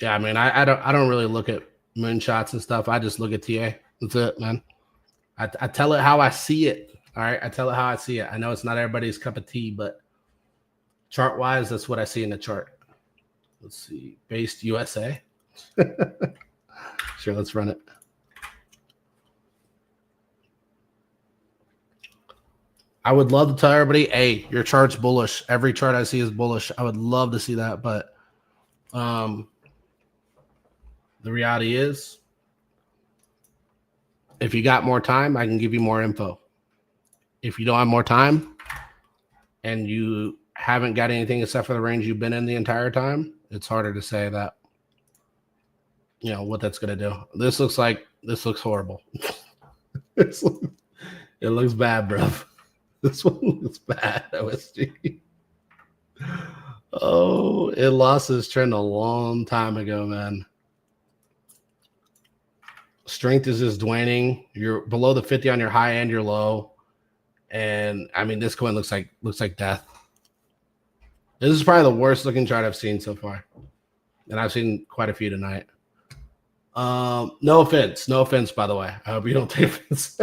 Yeah, I mean, I don't really look at moonshots and stuff. I just look at TA. That's it, man. I tell it how I see it. All right, I tell it how I see it. I know it's not everybody's cup of tea, but chart wise, that's what I see in the chart. Let's see, based USA. Sure, let's run it. I would love to tell everybody, hey, your chart's bullish. Every chart I see is bullish. I would love to see that, but the reality is, if you got more time, I can give you more info. If you don't have more time and you haven't got anything except for the range you've been in the entire time, it's harder to say that, what that's going to do. This looks horrible. It looks bad, bro. This one looks bad, OSG. Oh, it lost its trend a long time ago, man. Strength is just waning. You're below the 50 on your high and your low. And I mean, this coin looks like death. This is probably the worst looking chart I've seen so far. And I've seen quite a few tonight. No offense, by the way. I hope you don't take offense.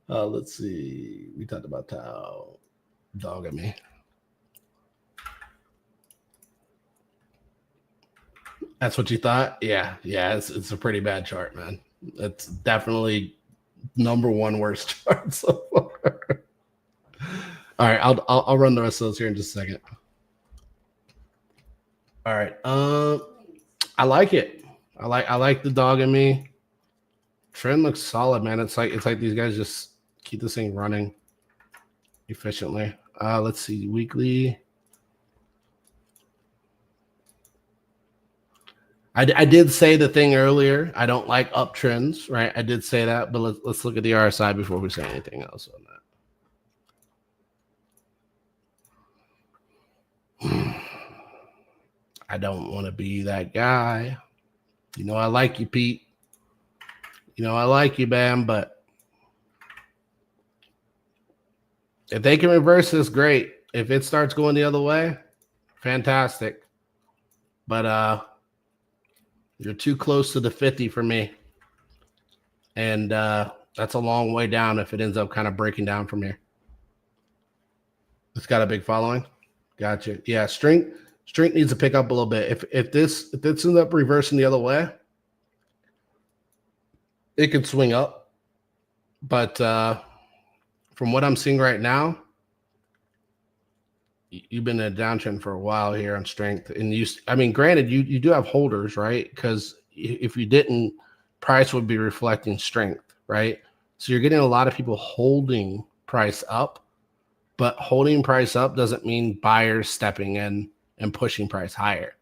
Let's see. We talked about Tao. Dog at me. That's what you thought? Yeah. It's a pretty bad chart, man. It's definitely number one worst chart so far. All right, I'll run the rest of those here in just a second. All right. I like it. I like the dog in me. Trend looks solid, man. It's like these guys just keep this thing running efficiently. Let's see, weekly. I did say the thing earlier. I don't like uptrends, right? I did say that, but let's look at the RSI before we say anything else on that. I don't want to be that guy. You know I like you, Pete. You know I like you, Bam, but if they can reverse this, great. If it starts going the other way, fantastic. But you're too close to the 50 for me. And that's a long way down if it ends up kind of breaking down from here. It's got a big following. Gotcha. Yeah, strength needs to pick up a little bit. If this ends up reversing the other way, it could swing up. But from what I'm seeing right now, you've been in a downtrend for a while here on strength. And granted, you do have holders, right? Because if you didn't, price would be reflecting strength, right? So you're getting a lot of people holding price up, but holding price up doesn't mean buyers stepping in and pushing price higher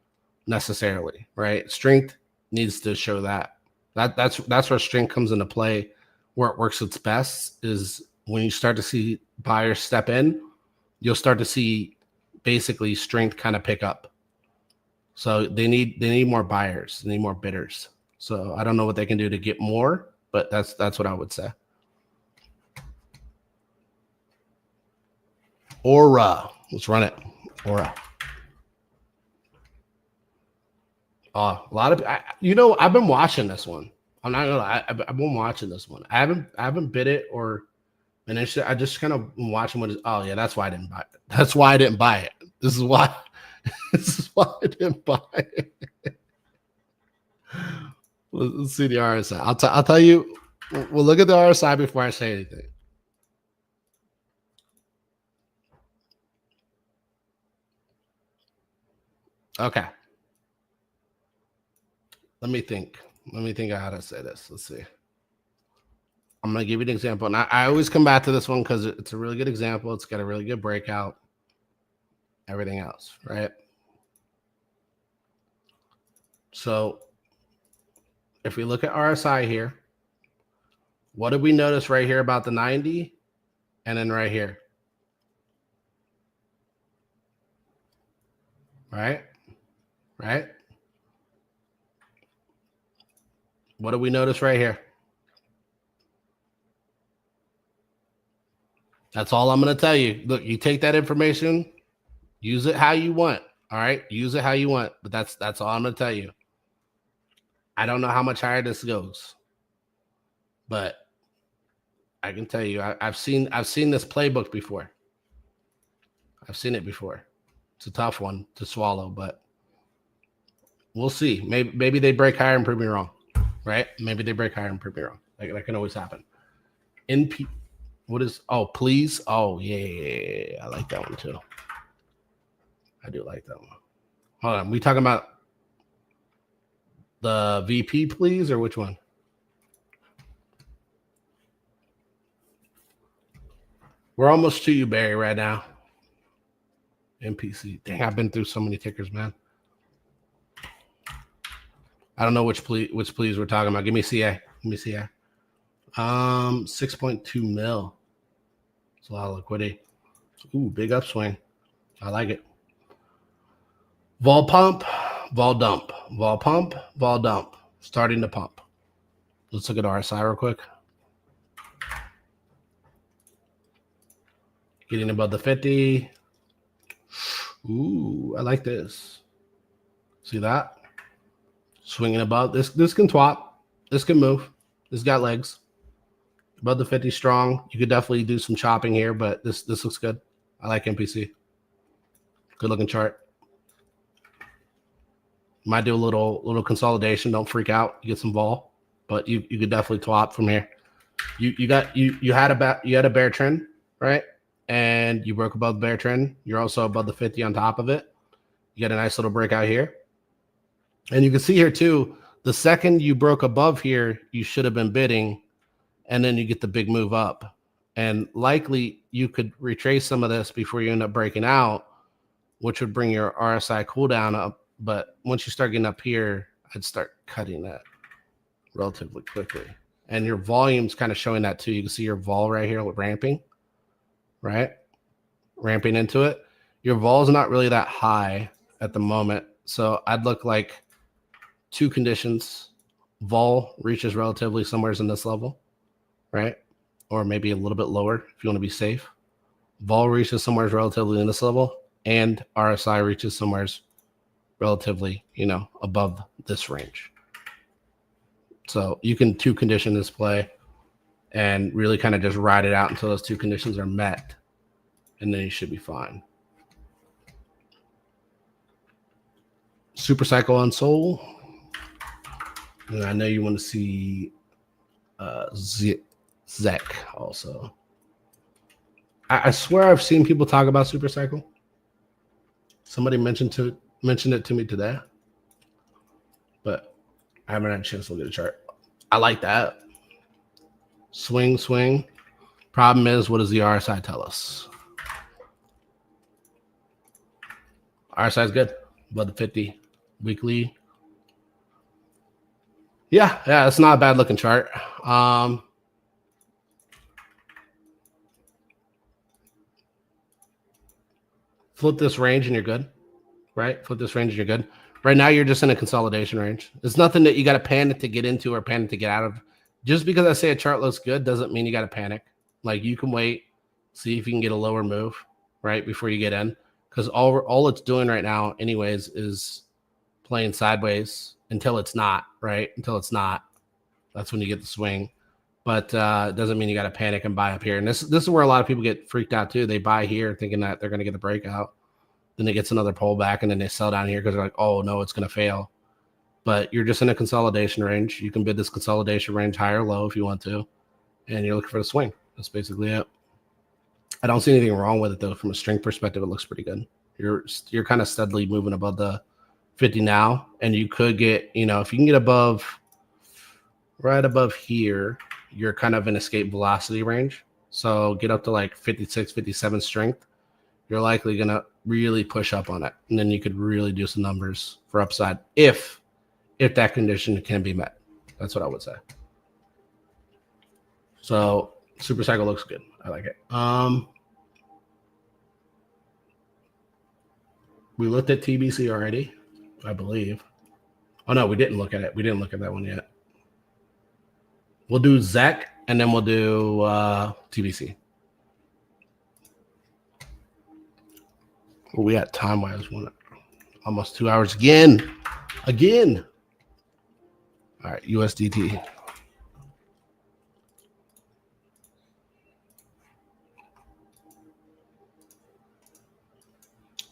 necessarily, right? Strength needs to show that. That's where strength comes into play. Where it works its best is when you start to see buyers step in, you'll start to see basically strength kind of pick up. So they need more buyers, they need more bidders. So I don't know what they can do to get more, but that's what I would say. Aura, let's run it. Aura. A lot of I've been watching this one. I'm not gonna lie, I've been watching this one. I haven't bid it or finished it. I just kind of watching what is. Oh yeah, that's why I didn't buy it. That's why I didn't buy it. This is why. This is why I didn't buy it. Let's see the RSI. I'll tell you. We'll look at the RSI before I say anything. Okay. Let me think of how to say this. Let's see. I'm going to give you an example. And I always come back to this one because it's a really good example. It's got a really good breakout. Everything else, right? So if we look at RSI here, what did we notice right here about the 90? And then right here. Right? What do we notice right here? That's all I'm going to tell you. Look, you take that information, use it how you want. All right? Use it how you want. But that's all I'm going to tell you. I don't know how much higher this goes. But I can tell you, I've seen this playbook before. I've seen it before. It's a tough one to swallow, but we'll see. Maybe they break higher and prove me wrong, right? Maybe they break higher and prove me wrong. That can always happen. What is? Oh, please. Oh, yeah. I like that one too. I do like that one. Hold on. We talking about the VP, please, or which one? We're almost to you, Barry, right now. MPC. Dang, I've been through so many tickers, man. I don't know which please we're talking about. Give me CA. 6.2 mil. It's a lot of liquidity. Ooh, big upswing. I like it. Vol pump, vol dump, vol pump, vol dump. Starting to pump. Let's look at RSI real quick. Getting above the 50. Ooh, I like this. See that? Swinging above. This can twat. This can move. This got legs. Above the 50 strong. You could definitely do some chopping here, but this looks good. I like MPC. Good looking chart. Might do a little consolidation. Don't freak out. You get some vol, but you could definitely twat from here. You had a bear trend, right? And you broke above the bear trend. You're also above the 50 on top of it. You get a nice little breakout here. And you can see here too, the second you broke above here, you should have been bidding, and then you get the big move up. And likely you could retrace some of this before you end up breaking out, which would bring your RSI cooldown up. But once you start getting up here, I'd start cutting that relatively quickly. And your volume's kind of showing that too. You can see your vol right here with ramping, right? Ramping into it. Your vol is not really that high at the moment. So I'd look like two conditions. Vol reaches relatively somewhere in this level, right? Or maybe a little bit lower if you want to be safe. Vol reaches somewhere relatively in this level, and RSI reaches somewhere relatively, above this range. So you can two condition this play and really kind of just ride it out until those two conditions are met, and then you should be fine. Super Cycle on Soul. And I know you want to see Zek also. I swear I've seen people talk about Super Cycle. Somebody mentioned it to me today, but I haven't had a chance to look at a chart. I like that. Swing. Problem is, what does the RSI tell us? RSI is good. Above the 50 weekly. Yeah, it's not a bad looking chart. Flip this range and you're good, right? Flip this range and you're good. Right now, you're just in a consolidation range. It's nothing that you got to panic to get into or panic to get out of. Just because I say a chart looks good doesn't mean you got to panic. Like, you can wait, see if you can get a lower move, right, before you get in. Because all it's doing right now, anyways, is playing sideways until it's not, right? Until it's not. That's when you get the swing. But it doesn't mean you got to panic and buy up here. And this is where a lot of people get freaked out too. They buy here thinking that they're going to get a breakout. Then it gets another pullback, and then they sell down here because they're like, oh, no, it's going to fail. But you're just in a consolidation range. You can bid this consolidation range high or low if you want to. And you're looking for the swing. That's basically it. I don't see anything wrong with it, though. From a strength perspective, it looks pretty good. You're kind of steadily moving above the 50 now. And you could get, if you can get right above here, you're kind of in escape velocity range. So get up to like 56, 57 strength. You're likely going to really push up on it. And then you could really do some numbers for upside if that condition can be met. That's what I would say. So Super Cycle looks good. I like it. We looked at TBC already, I believe. Oh, no, we didn't look at it. We didn't look at that one yet. We'll do ZEC, and then we'll do TBC. Well, we got time-wise, almost 2 hours again. All right, USDT.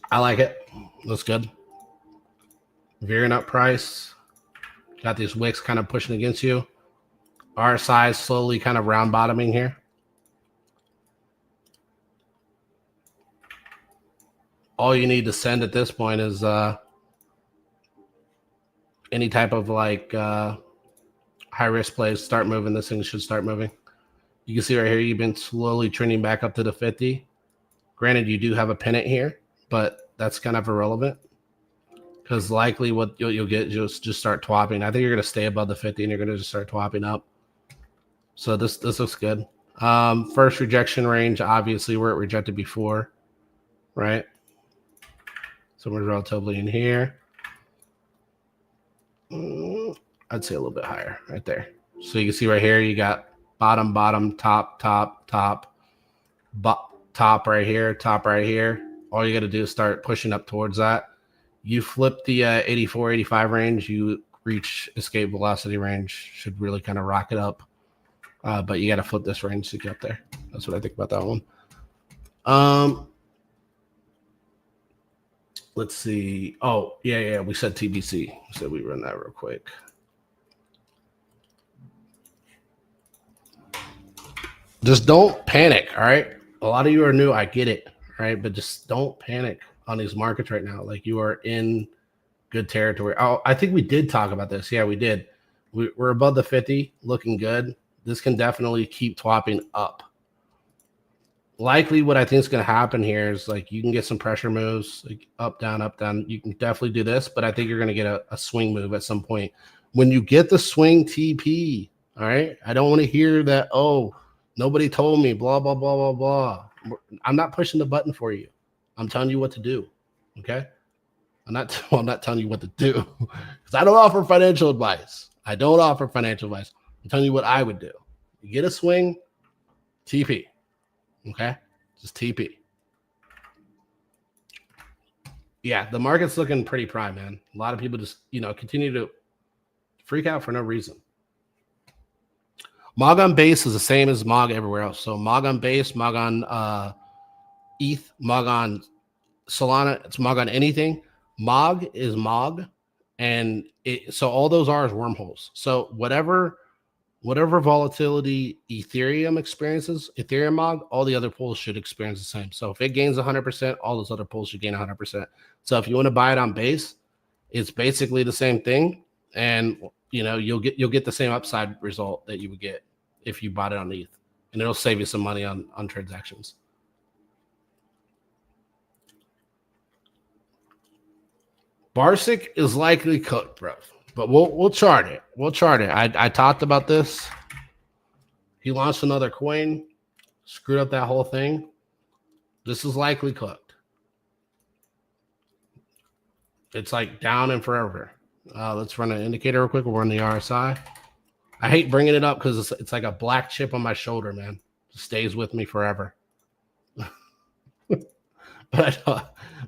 I like it. Looks good. Veering up price. Got these wicks kind of pushing against you. RSI is slowly kind of round bottoming here. All you need to send at this point is any type of like high risk plays start moving. This thing should start moving. You can see right here, you've been slowly trending back up to the 50. Granted, you do have a pennant here, but that's kind of irrelevant because likely what you'll get just start twapping. I think you're going to stay above the 50 and you're going to just start twapping up. So this looks good. First rejection range, obviously where it rejected before, right? So we're relatively in here. I'd say a little bit higher right there. So you can see right here, you got bottom, bottom, top, top, top, top right here, top right here. All you got to do is start pushing up towards that. You flip the 84, 85 range, you reach escape velocity range, should really kind of rock it up. But you got to flip this range to get up there. That's what I think about that one. Let's see. Oh, yeah. We said TBC. So we run that real quick. Just don't panic, all right? A lot of you are new. I get it, right? But just don't panic on these markets right now. Like, you are in good territory. Oh, I think we did talk about this. Yeah, we did. We're above the 50, looking good. This can definitely keep swapping up. Likely what I think is going to happen here is, like, you can get some pressure moves, like up, down, up, down. You can definitely do this, but I think you're going to get a swing move at some point. When you get the swing TP, all right, I don't want to hear that, oh, nobody told me, blah, blah, blah, blah, blah. I'm not pushing the button for you. I'm telling you what to do, okay? I'm not telling you what to do because I don't offer financial advice. I'm telling you what I would do. You get a swing, TP. Okay, just TP. Yeah, the market's looking pretty prime, man. A lot of people just, continue to freak out for no reason. MOG on base is the same as MOG everywhere else. So MOG on base, MOG on ETH, MOG on Solana, it's MOG on anything. MOG is MOG, and so all those are wormholes. So whatever volatility Ethereum experiences, Ethereum MOG, all the other pools should experience the same. So if it gains 100%, all those other pools should gain 100%. So if you want to buy it on base, it's basically the same thing, and you'll get the same upside result that you would get if you bought it on ETH, and it'll save you some money on transactions. Barsic is likely cooked, bro. But we'll chart it. I talked about this. He launched another coin, screwed up that whole thing. This is likely cooked. It's like down and forever. Let's run an indicator real quick. We'll run the RSI. I hate bringing it up because it's like a black chip on my shoulder, man. It stays with me forever. But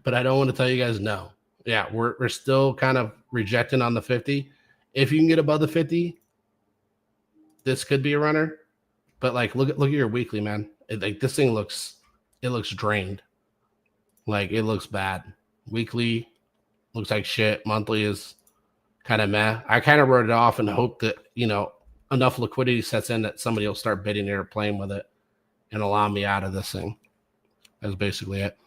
I don't want to tell you guys no. Yeah, we're still kind of rejecting on the 50. If you can get above the 50, this could be a runner. But like, look at your weekly, man. This thing looks drained. Like, it looks bad. Weekly looks like shit. Monthly is kind of meh. I kind of wrote it off and hope that enough liquidity sets in that somebody will start bidding it or playing with it and allow me out of this thing. That's basically it.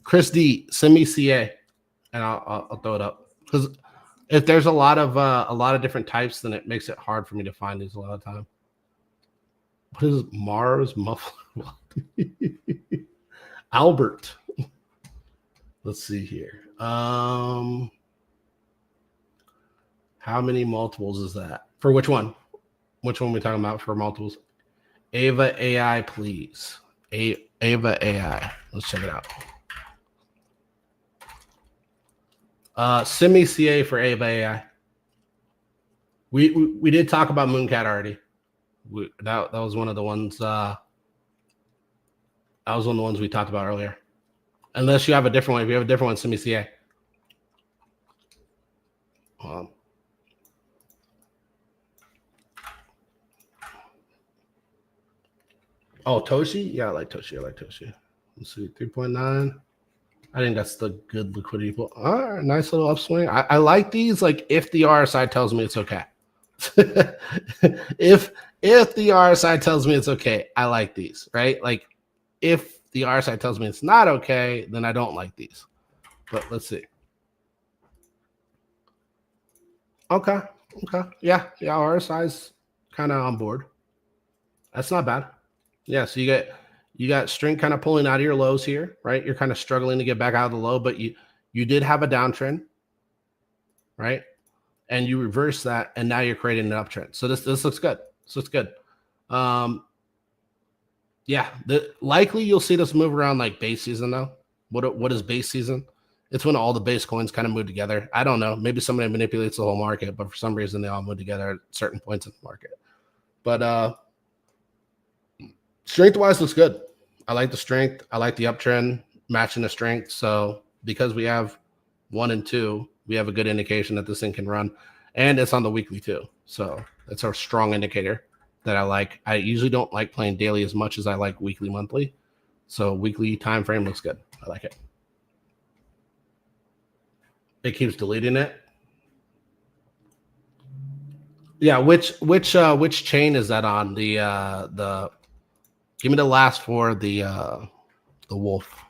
Chris D, send me CA. And I'll throw it up, because if there's a lot of different types, then it makes it hard for me to find these a lot of time. What is Mars muffler? Albert. Let's see here. How many multiples is that? For which one? Which one are we talking about for multiples? Ava AI, please. Ava AI. Let's check it out. Send me CA for Ava AI. We did talk about Mooncat already. That was one of the ones. That was one of the ones we talked about earlier. Unless you have a different one. If you have a different one, send me CA. Oh, Toshi? Yeah, I like Toshi. Let's see, 3.9. I think that's the good liquidity pool. All right, nice little upswing. I like these. Like, if the RSI tells me it's okay. if the RSI tells me it's okay, I like these, right? Like, if the RSI tells me it's not okay, then I don't like these. But let's see. Okay. Yeah, RSI's kind of on board. That's not bad. Yeah, so you got string kind of pulling out of your lows here, right? You're kind of struggling to get back out of the low, but you did have a downtrend, right? And you reverse that, and now you're creating an uptrend. So this looks good. So it's good. Um, yeah, likely you'll see this move around like base season though. What is base season? It's when all the base coins kind of move together. I don't know. Maybe somebody manipulates the whole market, but for some reason they all move together at certain points in the market. But strength wise looks good. I like the strength. I like the uptrend matching the strength. So because we have 1 and 2, we have a good indication that this thing can run, and it's on the weekly too. So that's a strong indicator that I like. I usually don't like playing daily as much as I like weekly, monthly. So weekly time frame looks good. I like it. It keeps deleting it. Yeah, which chain is that on? The give me the last four, the wolf.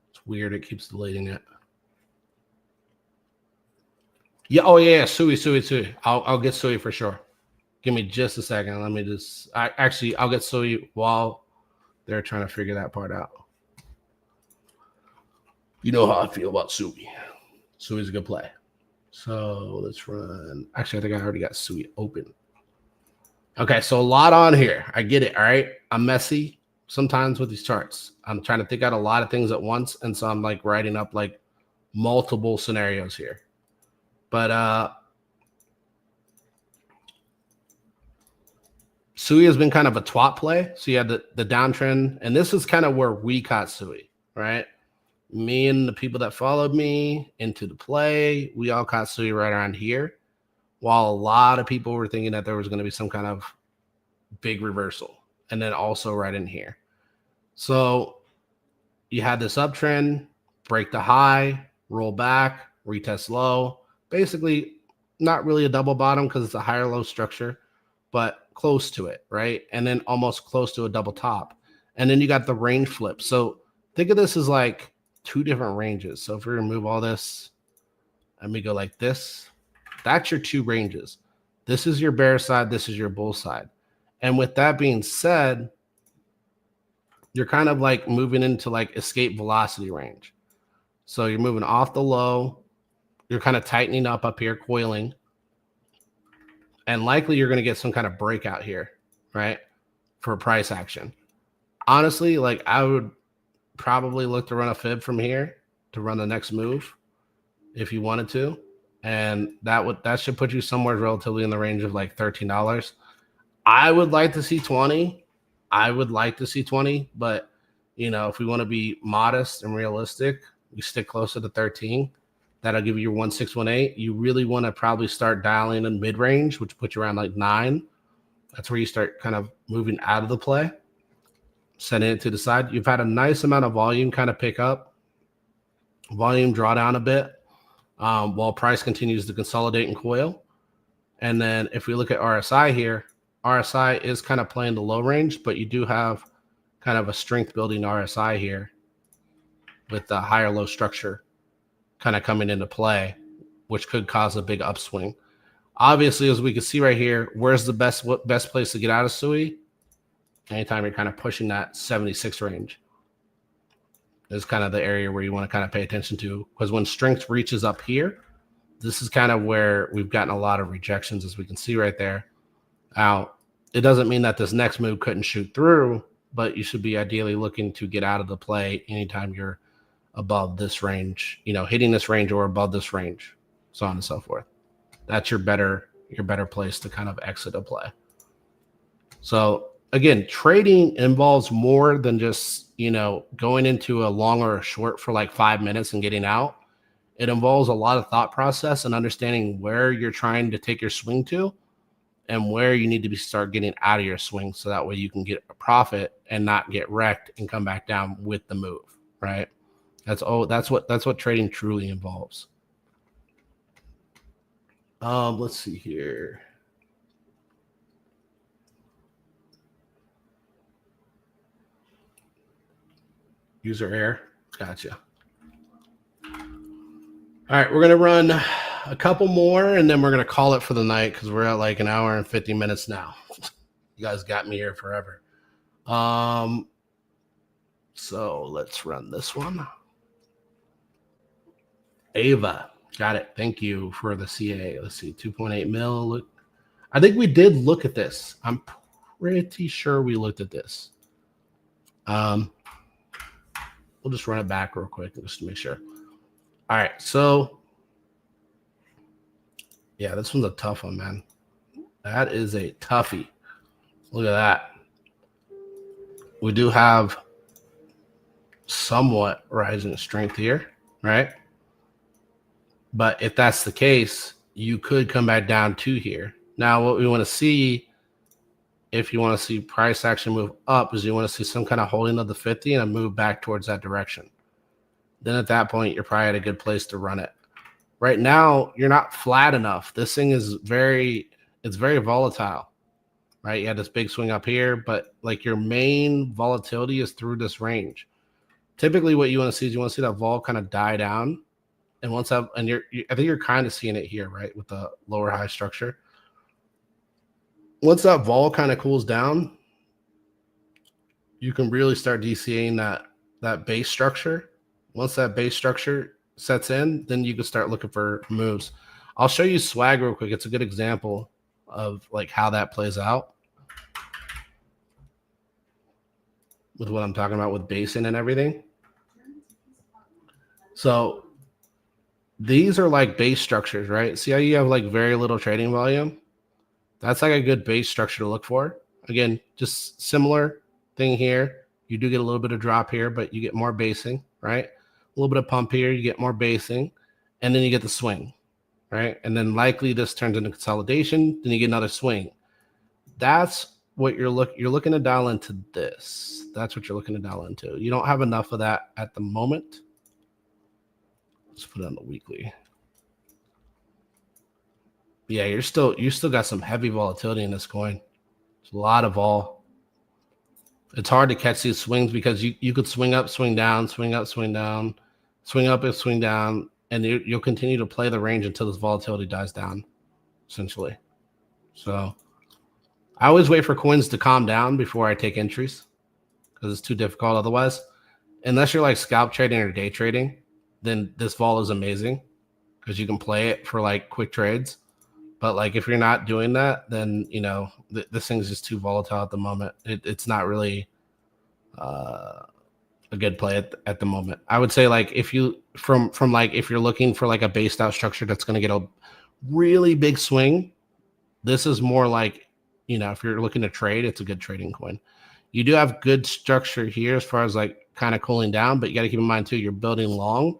It's weird, it keeps deleting it. Yeah, oh yeah, Sui. I'll get Sui for sure. Give me just a second. Let me just I'll get Sui while they're trying to figure that part out. You know how I feel about Sui. Sui's a good play. So let's run. Actually, I think I already got Sui open. Okay, so a lot on here. I get it. All right. I'm messy sometimes with these charts. I'm trying to think out a lot of things at once. And so I'm like writing up like multiple scenarios here. But Sui has been kind of a twat play. So you had the downtrend, and this is kind of where we caught Sui, right? Me and the people that followed me into the play, we all caught Sui right around here. While a lot of people were thinking that there was going to be some kind of big reversal, and then also right in here. So you had this uptrend, break the high, roll back, retest low. Basically, not really a double bottom because it's a higher low structure, but close to it, right? And then almost close to a double top. And then you got the range flip. So think of this as like 2 different ranges. So if we remove all this and we go like this, that's your 2 ranges. This is your bear side, this is your bull side. And with that being said, you're kind of like moving into like escape velocity range. So you're moving off the low, you're kind of tightening up here, coiling, and likely you're going to get some kind of breakout here, right? For price action. Honestly, like I would probably look to run a fib from here to run the next move if you wanted to. And that should put you somewhere relatively in the range of like $13. I would like to see 20. But you know, if we want to be modest and realistic, we stick closer to 13. That'll give you your 1618. You really want to probably start dialing in mid-range, which puts you around like 9. That's where you start kind of moving out of the play, setting it to the side. You've had a nice amount of volume kind of pick up, volume draw down a bit, while price continues to consolidate and coil. And then if we look at RSI here, RSI is kind of playing the low range, but you do have kind of a strength building RSI here with the higher low structure kind of coming into play, which could cause a big upswing. Obviously, as we can see right here, where's the best place to get out of Sui? Anytime you're kind of pushing that 76 range is kind of the area where you want to kind of pay attention to, because when strength reaches up here, this is kind of where we've gotten a lot of rejections, as we can see right there. Now, it doesn't mean that this next move couldn't shoot through, but you should be ideally looking to get out of the play anytime you're above this range, you know, hitting this range or above this range, so on and so forth. That's your better place to kind of exit a play. So again, trading involves more than just, you know, going into a long or a short for like 5 minutes and getting out. It involves a lot of thought process and understanding where you're trying to take your swing to and where you need to start getting out of your swing, so that way you can get a profit and not get wrecked and come back down with the move, right? That's what trading truly involves. Let's see here. User error. Gotcha. All right, we're gonna run a couple more and then we're gonna call it for the night because we're at like an hour and 50 minutes now. You guys got me here forever. So let's run this one. Ava, got it. Thank you for the CA. Let's see, 2.8 mil. Look, I think we did look at this. I'm pretty sure we looked at this. We'll just run it back real quick just to make sure. All right, so yeah, this one's a tough one, man. That is a toughie. Look at that. We do have somewhat rising strength here, right? But if that's the case, you could come back down to here. Now, what we want to see, if you want to see price action move up, is you want to see some kind of holding of the 50 and a move back towards that direction. Then at that point, you're probably at a good place to run it. Right now, you're not flat enough. This thing is very volatile, right? You had this big swing up here, but like your main volatility is through this range. Typically, what you want to see is you want to see that vol kind of die down. And once that, and I think you're kind of seeing it here, right? With the lower high structure. Once that vol kind of cools down, you can really start DCAing that base structure. Once that base structure sets in, then you can start looking for moves. I'll show you swag real quick. It's a good example of like how that plays out with what I'm talking about with basing and everything. So these are like base structures, right? See how you have like very little trading volume? That's like a good base structure to look for. Again, just similar thing here. You do get a little bit of drop here, but you get more basing, right? A little bit of pump here, you get more basing, and then you get the swing, right? And then likely this turns into consolidation, then you get another swing. That's what you're looking to dial into this. That's what you're looking to dial into. You don't have enough of that at the moment. Let's put it on the weekly. Yeah, you still got some heavy volatility in this coin. It's a lot of vol. It's hard to catch these swings because you could swing up, swing down, swing up, swing down, swing up and swing down, and you'll continue to play the range until this volatility dies down, essentially. So I always wait for coins to calm down before I take entries because it's too difficult otherwise. Unless you're like scalp trading or day trading, then this vol is amazing because you can play it for like quick trades. But like if you're not doing that, then you know this thing's just too volatile at the moment. It's not really a good play at the moment. I would say like if you from like if you're looking for like a based out structure that's going to get a really big swing, this is more like, you know, if you're looking to trade, it's a good trading coin. You do have good structure here as far as like kind of cooling down, but you got to keep in mind too, you're building long,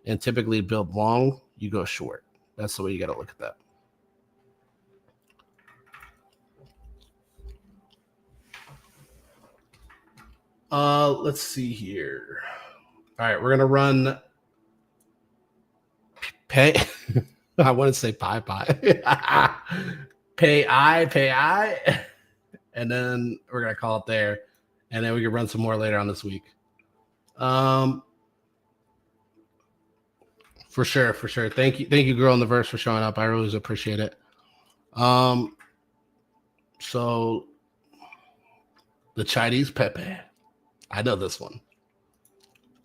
and typically build long, you go short. That's the way you got to look at that. Let's see here. All right, we're gonna run pay. I want to say pie. pay I, and then we're gonna call it there, and then we can run some more later on this week. For sure. Thank you, girl in the verse, for showing up. I really appreciate it. So the Chinese Pepe. I know this one.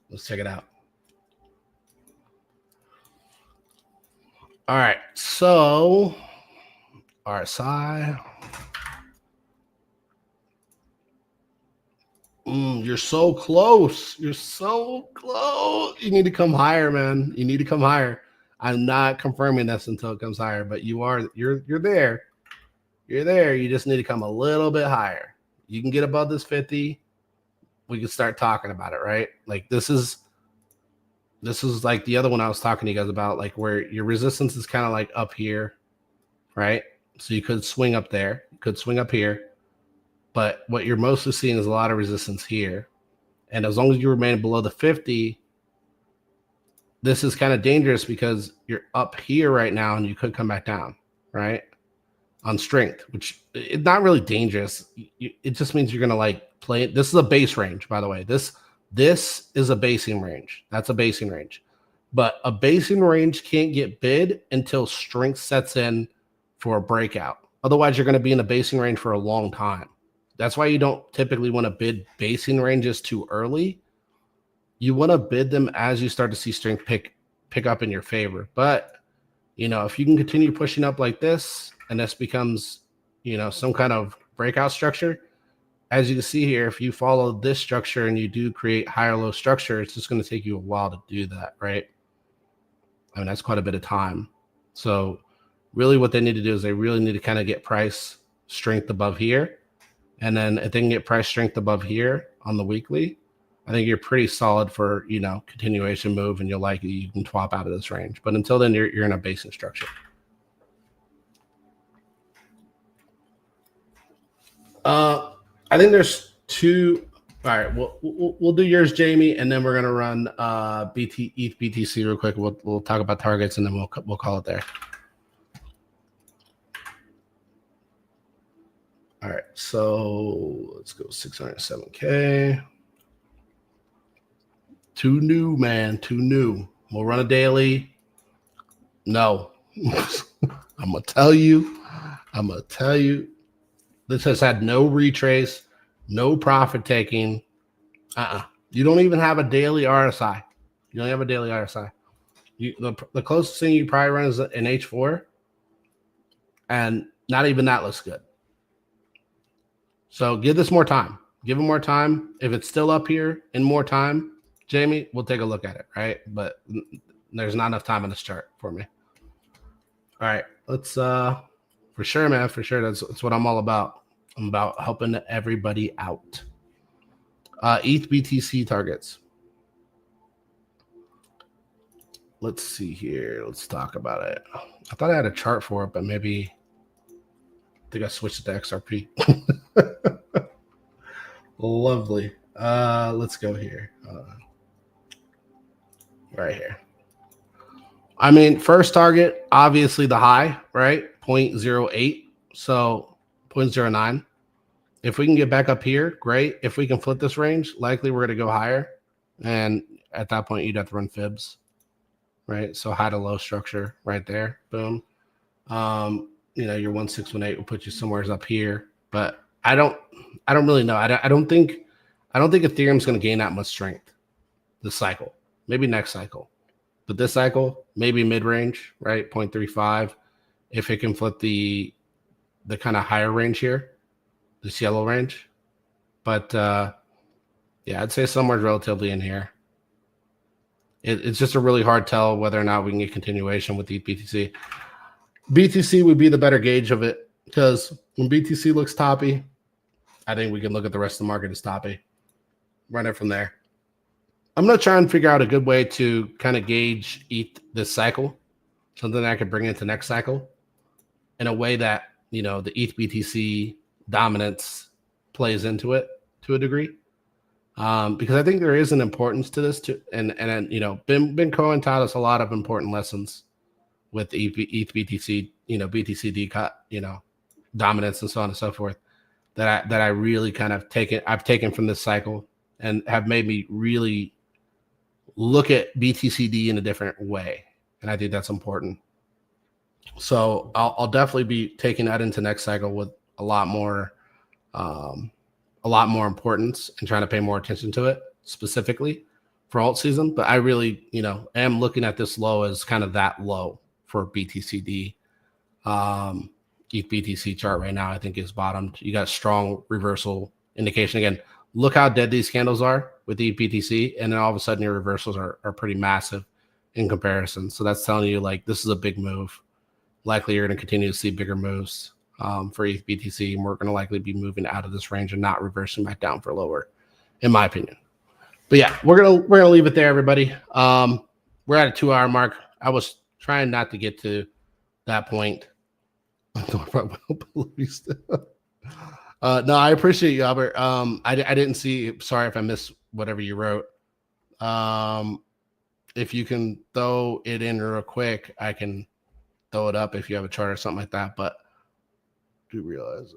Let's check it out. All right, so RSI. You're so close. You're so close. You need to come higher, man. You need to come higher. I'm not confirming this until it comes higher, but you're there. You're there. You just need to come a little bit higher. You can get above this 50. We can start talking about it, right? Like this is like the other one I was talking to you guys about, like where your resistance is kind of like up here, right? So you could swing up there, you could swing up here, but what you're mostly seeing is a lot of resistance here. And as long as you remain below the 50, this is kind of dangerous because you're up here right now and you could come back down, right? On strength, which it's not really dangerous. It just means you're going to like play it. This is a base range, by the way. This is a basing range. That's a basing range. But a basing range can't get bid until strength sets in for a breakout. Otherwise, you're going to be in a basing range for a long time. That's why you don't typically want to bid basing ranges too early. You want to bid them as you start to see strength pick up in your favor. But if you can continue pushing up like this and this becomes, some kind of breakout structure, as you can see here, if you follow this structure and you do create higher low structure, it's just going to take you a while to do that, right? I mean, that's quite a bit of time. So really what they need to do is they really need to kind of get price strength above here. And then if they can get price strength above here on the weekly, I think you're pretty solid for, continuation move, and you can swap out of this range. But until then, you're in a basing structure. I think there's two. All right, we'll do yours, Jamie, and then we're gonna run ETH BTC real quick. We'll talk about targets, and then we'll call it there. All right, so let's go 607K. Too new, man. Too new. We'll run a daily. No, I'm gonna tell you. This has had no retrace, no profit taking. You don't even have a daily RSI. You don't have a daily RSI. The closest thing you probably run is an H4, and not even that looks good. So give this more time. Give it more time. If it's still up here in more time, Jamie, we'll take a look at it, right? But there's not enough time on this chart for me. All right, let's for sure, man. For sure, that's what I'm all about. I'm about helping everybody out. ETH BTC targets. Let's see here. Let's talk about it. I thought I had a chart for it, but maybe I think I switched it to XRP. Lovely. Let's go here. Right here. I mean, first target, obviously the high, right? 0.08. So 0.09. If we can get back up here, great. If we can flip this range, likely we're going to go higher. And at that point, you'd have to run fibs, right? So high to low structure right there. Boom. Your 1618 will put you somewhere up here. But I don't really know. I don't think Ethereum's going to gain that much strength this cycle. Maybe next cycle. But this cycle, maybe mid-range, right? 0.35. If it can flip the kind of higher range here, this yellow range. But yeah, I'd say somewhere relatively in here. It's just a really hard tell whether or not we can get continuation with the BTC. BTC would be the better gauge of it, because when BTC looks toppy, I think we can look at the rest of the market as toppy. Run it from there. I'm going to try and figure out a good way to kind of gauge ETH this cycle, something that I could bring into next cycle in a way that, the ETH BTC dominance plays into it to a degree. Because I think there is an importance to this too. And Ben Cohen taught us a lot of important lessons with ETH BTC, BTC dominance and so on and so forth that I really kind of I've taken from this cycle and have made me really look at BTCD in a different way. And I think that's important. So I'll definitely be taking that into next cycle with a lot more importance and trying to pay more attention to it specifically for alt season. But I really, am looking at this low as kind of that low for BTCD. ETH BTC chart right now, I think, is bottomed. You got strong reversal indication. Again, look how dead these candles are with ETH BTC, and then all of a sudden your reversals are pretty massive in comparison. So that's telling you, like, this is a big move. Likely you're going to continue to see bigger moves for ETH BTC, and we're going to likely be moving out of this range and not reversing back down for lower, in my opinion. But yeah, we're gonna leave it there, everybody. We're at a 2-hour mark. I was trying not to get to that point. No, I appreciate you, Albert. I didn't see. Sorry if I missed whatever you wrote. If you can throw it in real quick, I can throw it up if you have a chart or something like that. But do realize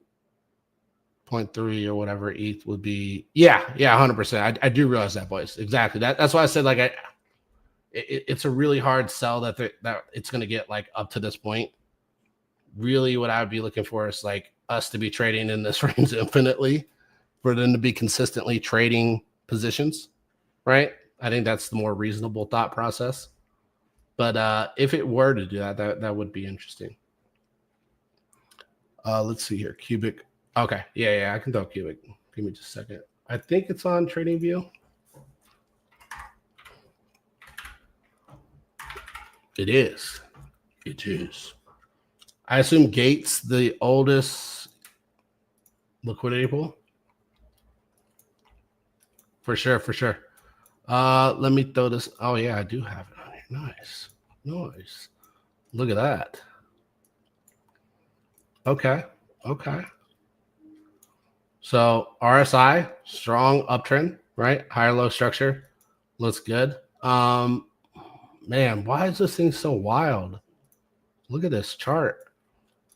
0.3 or whatever ETH would be. Yeah, 100%. I do realize that, boys. Exactly. That's why I said, like, it's a really hard sell that it's going to get like up to this point. Really, what I would be looking for is like us to be trading in this range infinitely, for them to be consistently trading positions, right? I think that's the more reasonable thought process. But if it were to do that, that would be interesting. Let's see here. Cubic. Okay. Yeah, I can throw Cubic. Give me just a second. I think it's on TradingView. It is. It is. I assume Gates the oldest liquidity pool. For sure. Let me throw this. Oh yeah, I do have it on here. Nice. Look at that. Okay. So RSI, strong uptrend, right? Higher low structure. Looks good. Man, why is this thing so wild? Look at this chart.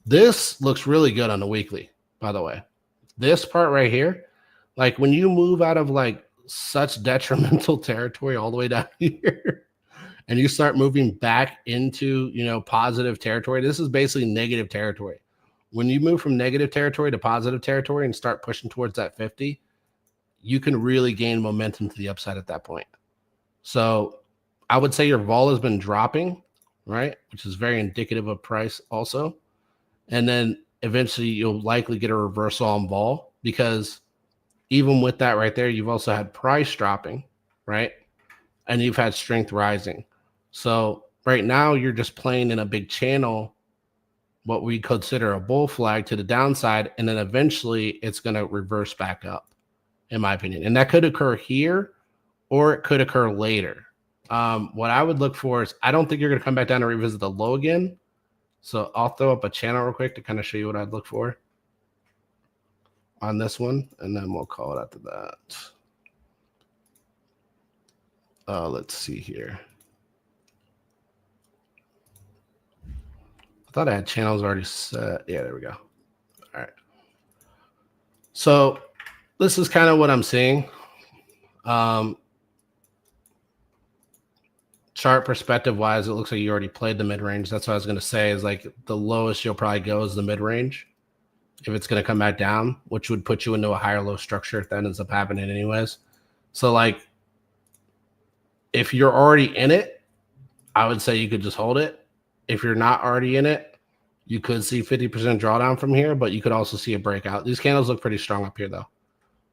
This looks really good on the weekly, by the way. This part right here, like when you move out of like such detrimental territory all the way down here and you start moving back into, positive territory, this is basically negative territory. When you move from negative territory to positive territory and start pushing towards that 50, you can really gain momentum to the upside at that point. So I would say your vol has been dropping, right? Which is very indicative of price also. And then eventually you'll likely get a reversal on vol, because even with that right there, you've also had price dropping, right? And you've had strength rising. So right now you're just playing in a big channel, what we consider a bull flag to the downside, and then eventually it's going to reverse back up, in my opinion. And that could occur here or it could occur later. What I would look for is, I don't think you're going to come back down and revisit the low again. So I'll throw up a channel real quick to kind of show you what I'd look for on this one, and then we'll call it after that. Let's see here. I thought I had channels already set. Yeah, there we go. All right. So this is kind of what I'm seeing. Chart perspective wise, it looks like you already played the mid-range. That's what I was going to say, is like the lowest you'll probably go is the mid-range if it's going to come back down, which would put you into a higher low structure if that ends up happening anyways. So like if you're already in it, I would say you could just hold it. If you're not already in it, you could see 50% drawdown from here, but you could also see a breakout. These candles look pretty strong up here though.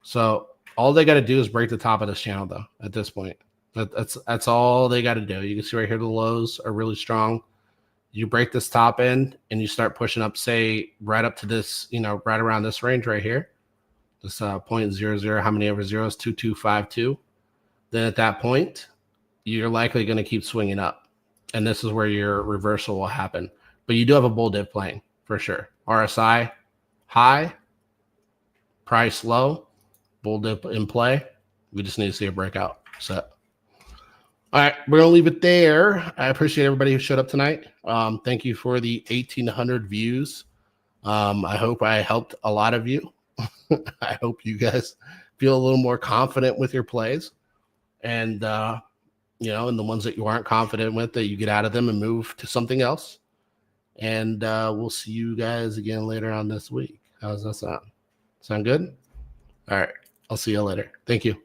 So all they got to do is break the top of this channel though at this point. That's all they got to do. You can see right here the lows are really strong. You break this top end and you start pushing up, say right up to this, right around this range right here. This 0.00, how many over zeros? 2252. Then at that point, you're likely going to keep swinging up. And this is where your reversal will happen. But you do have a bull dip playing for sure. RSI high, price low, bull dip in play. We just need to see a breakout set. All right, we're going to leave it there. I appreciate everybody who showed up tonight. Thank you for the 1,800 views. I hope I helped a lot of you. I hope you guys feel a little more confident with your plays. And, and the ones that you aren't confident with, that you get out of them and move to something else. And we'll see you guys again later on this week. How does that sound? Sound good? All right. I'll see you later. Thank you.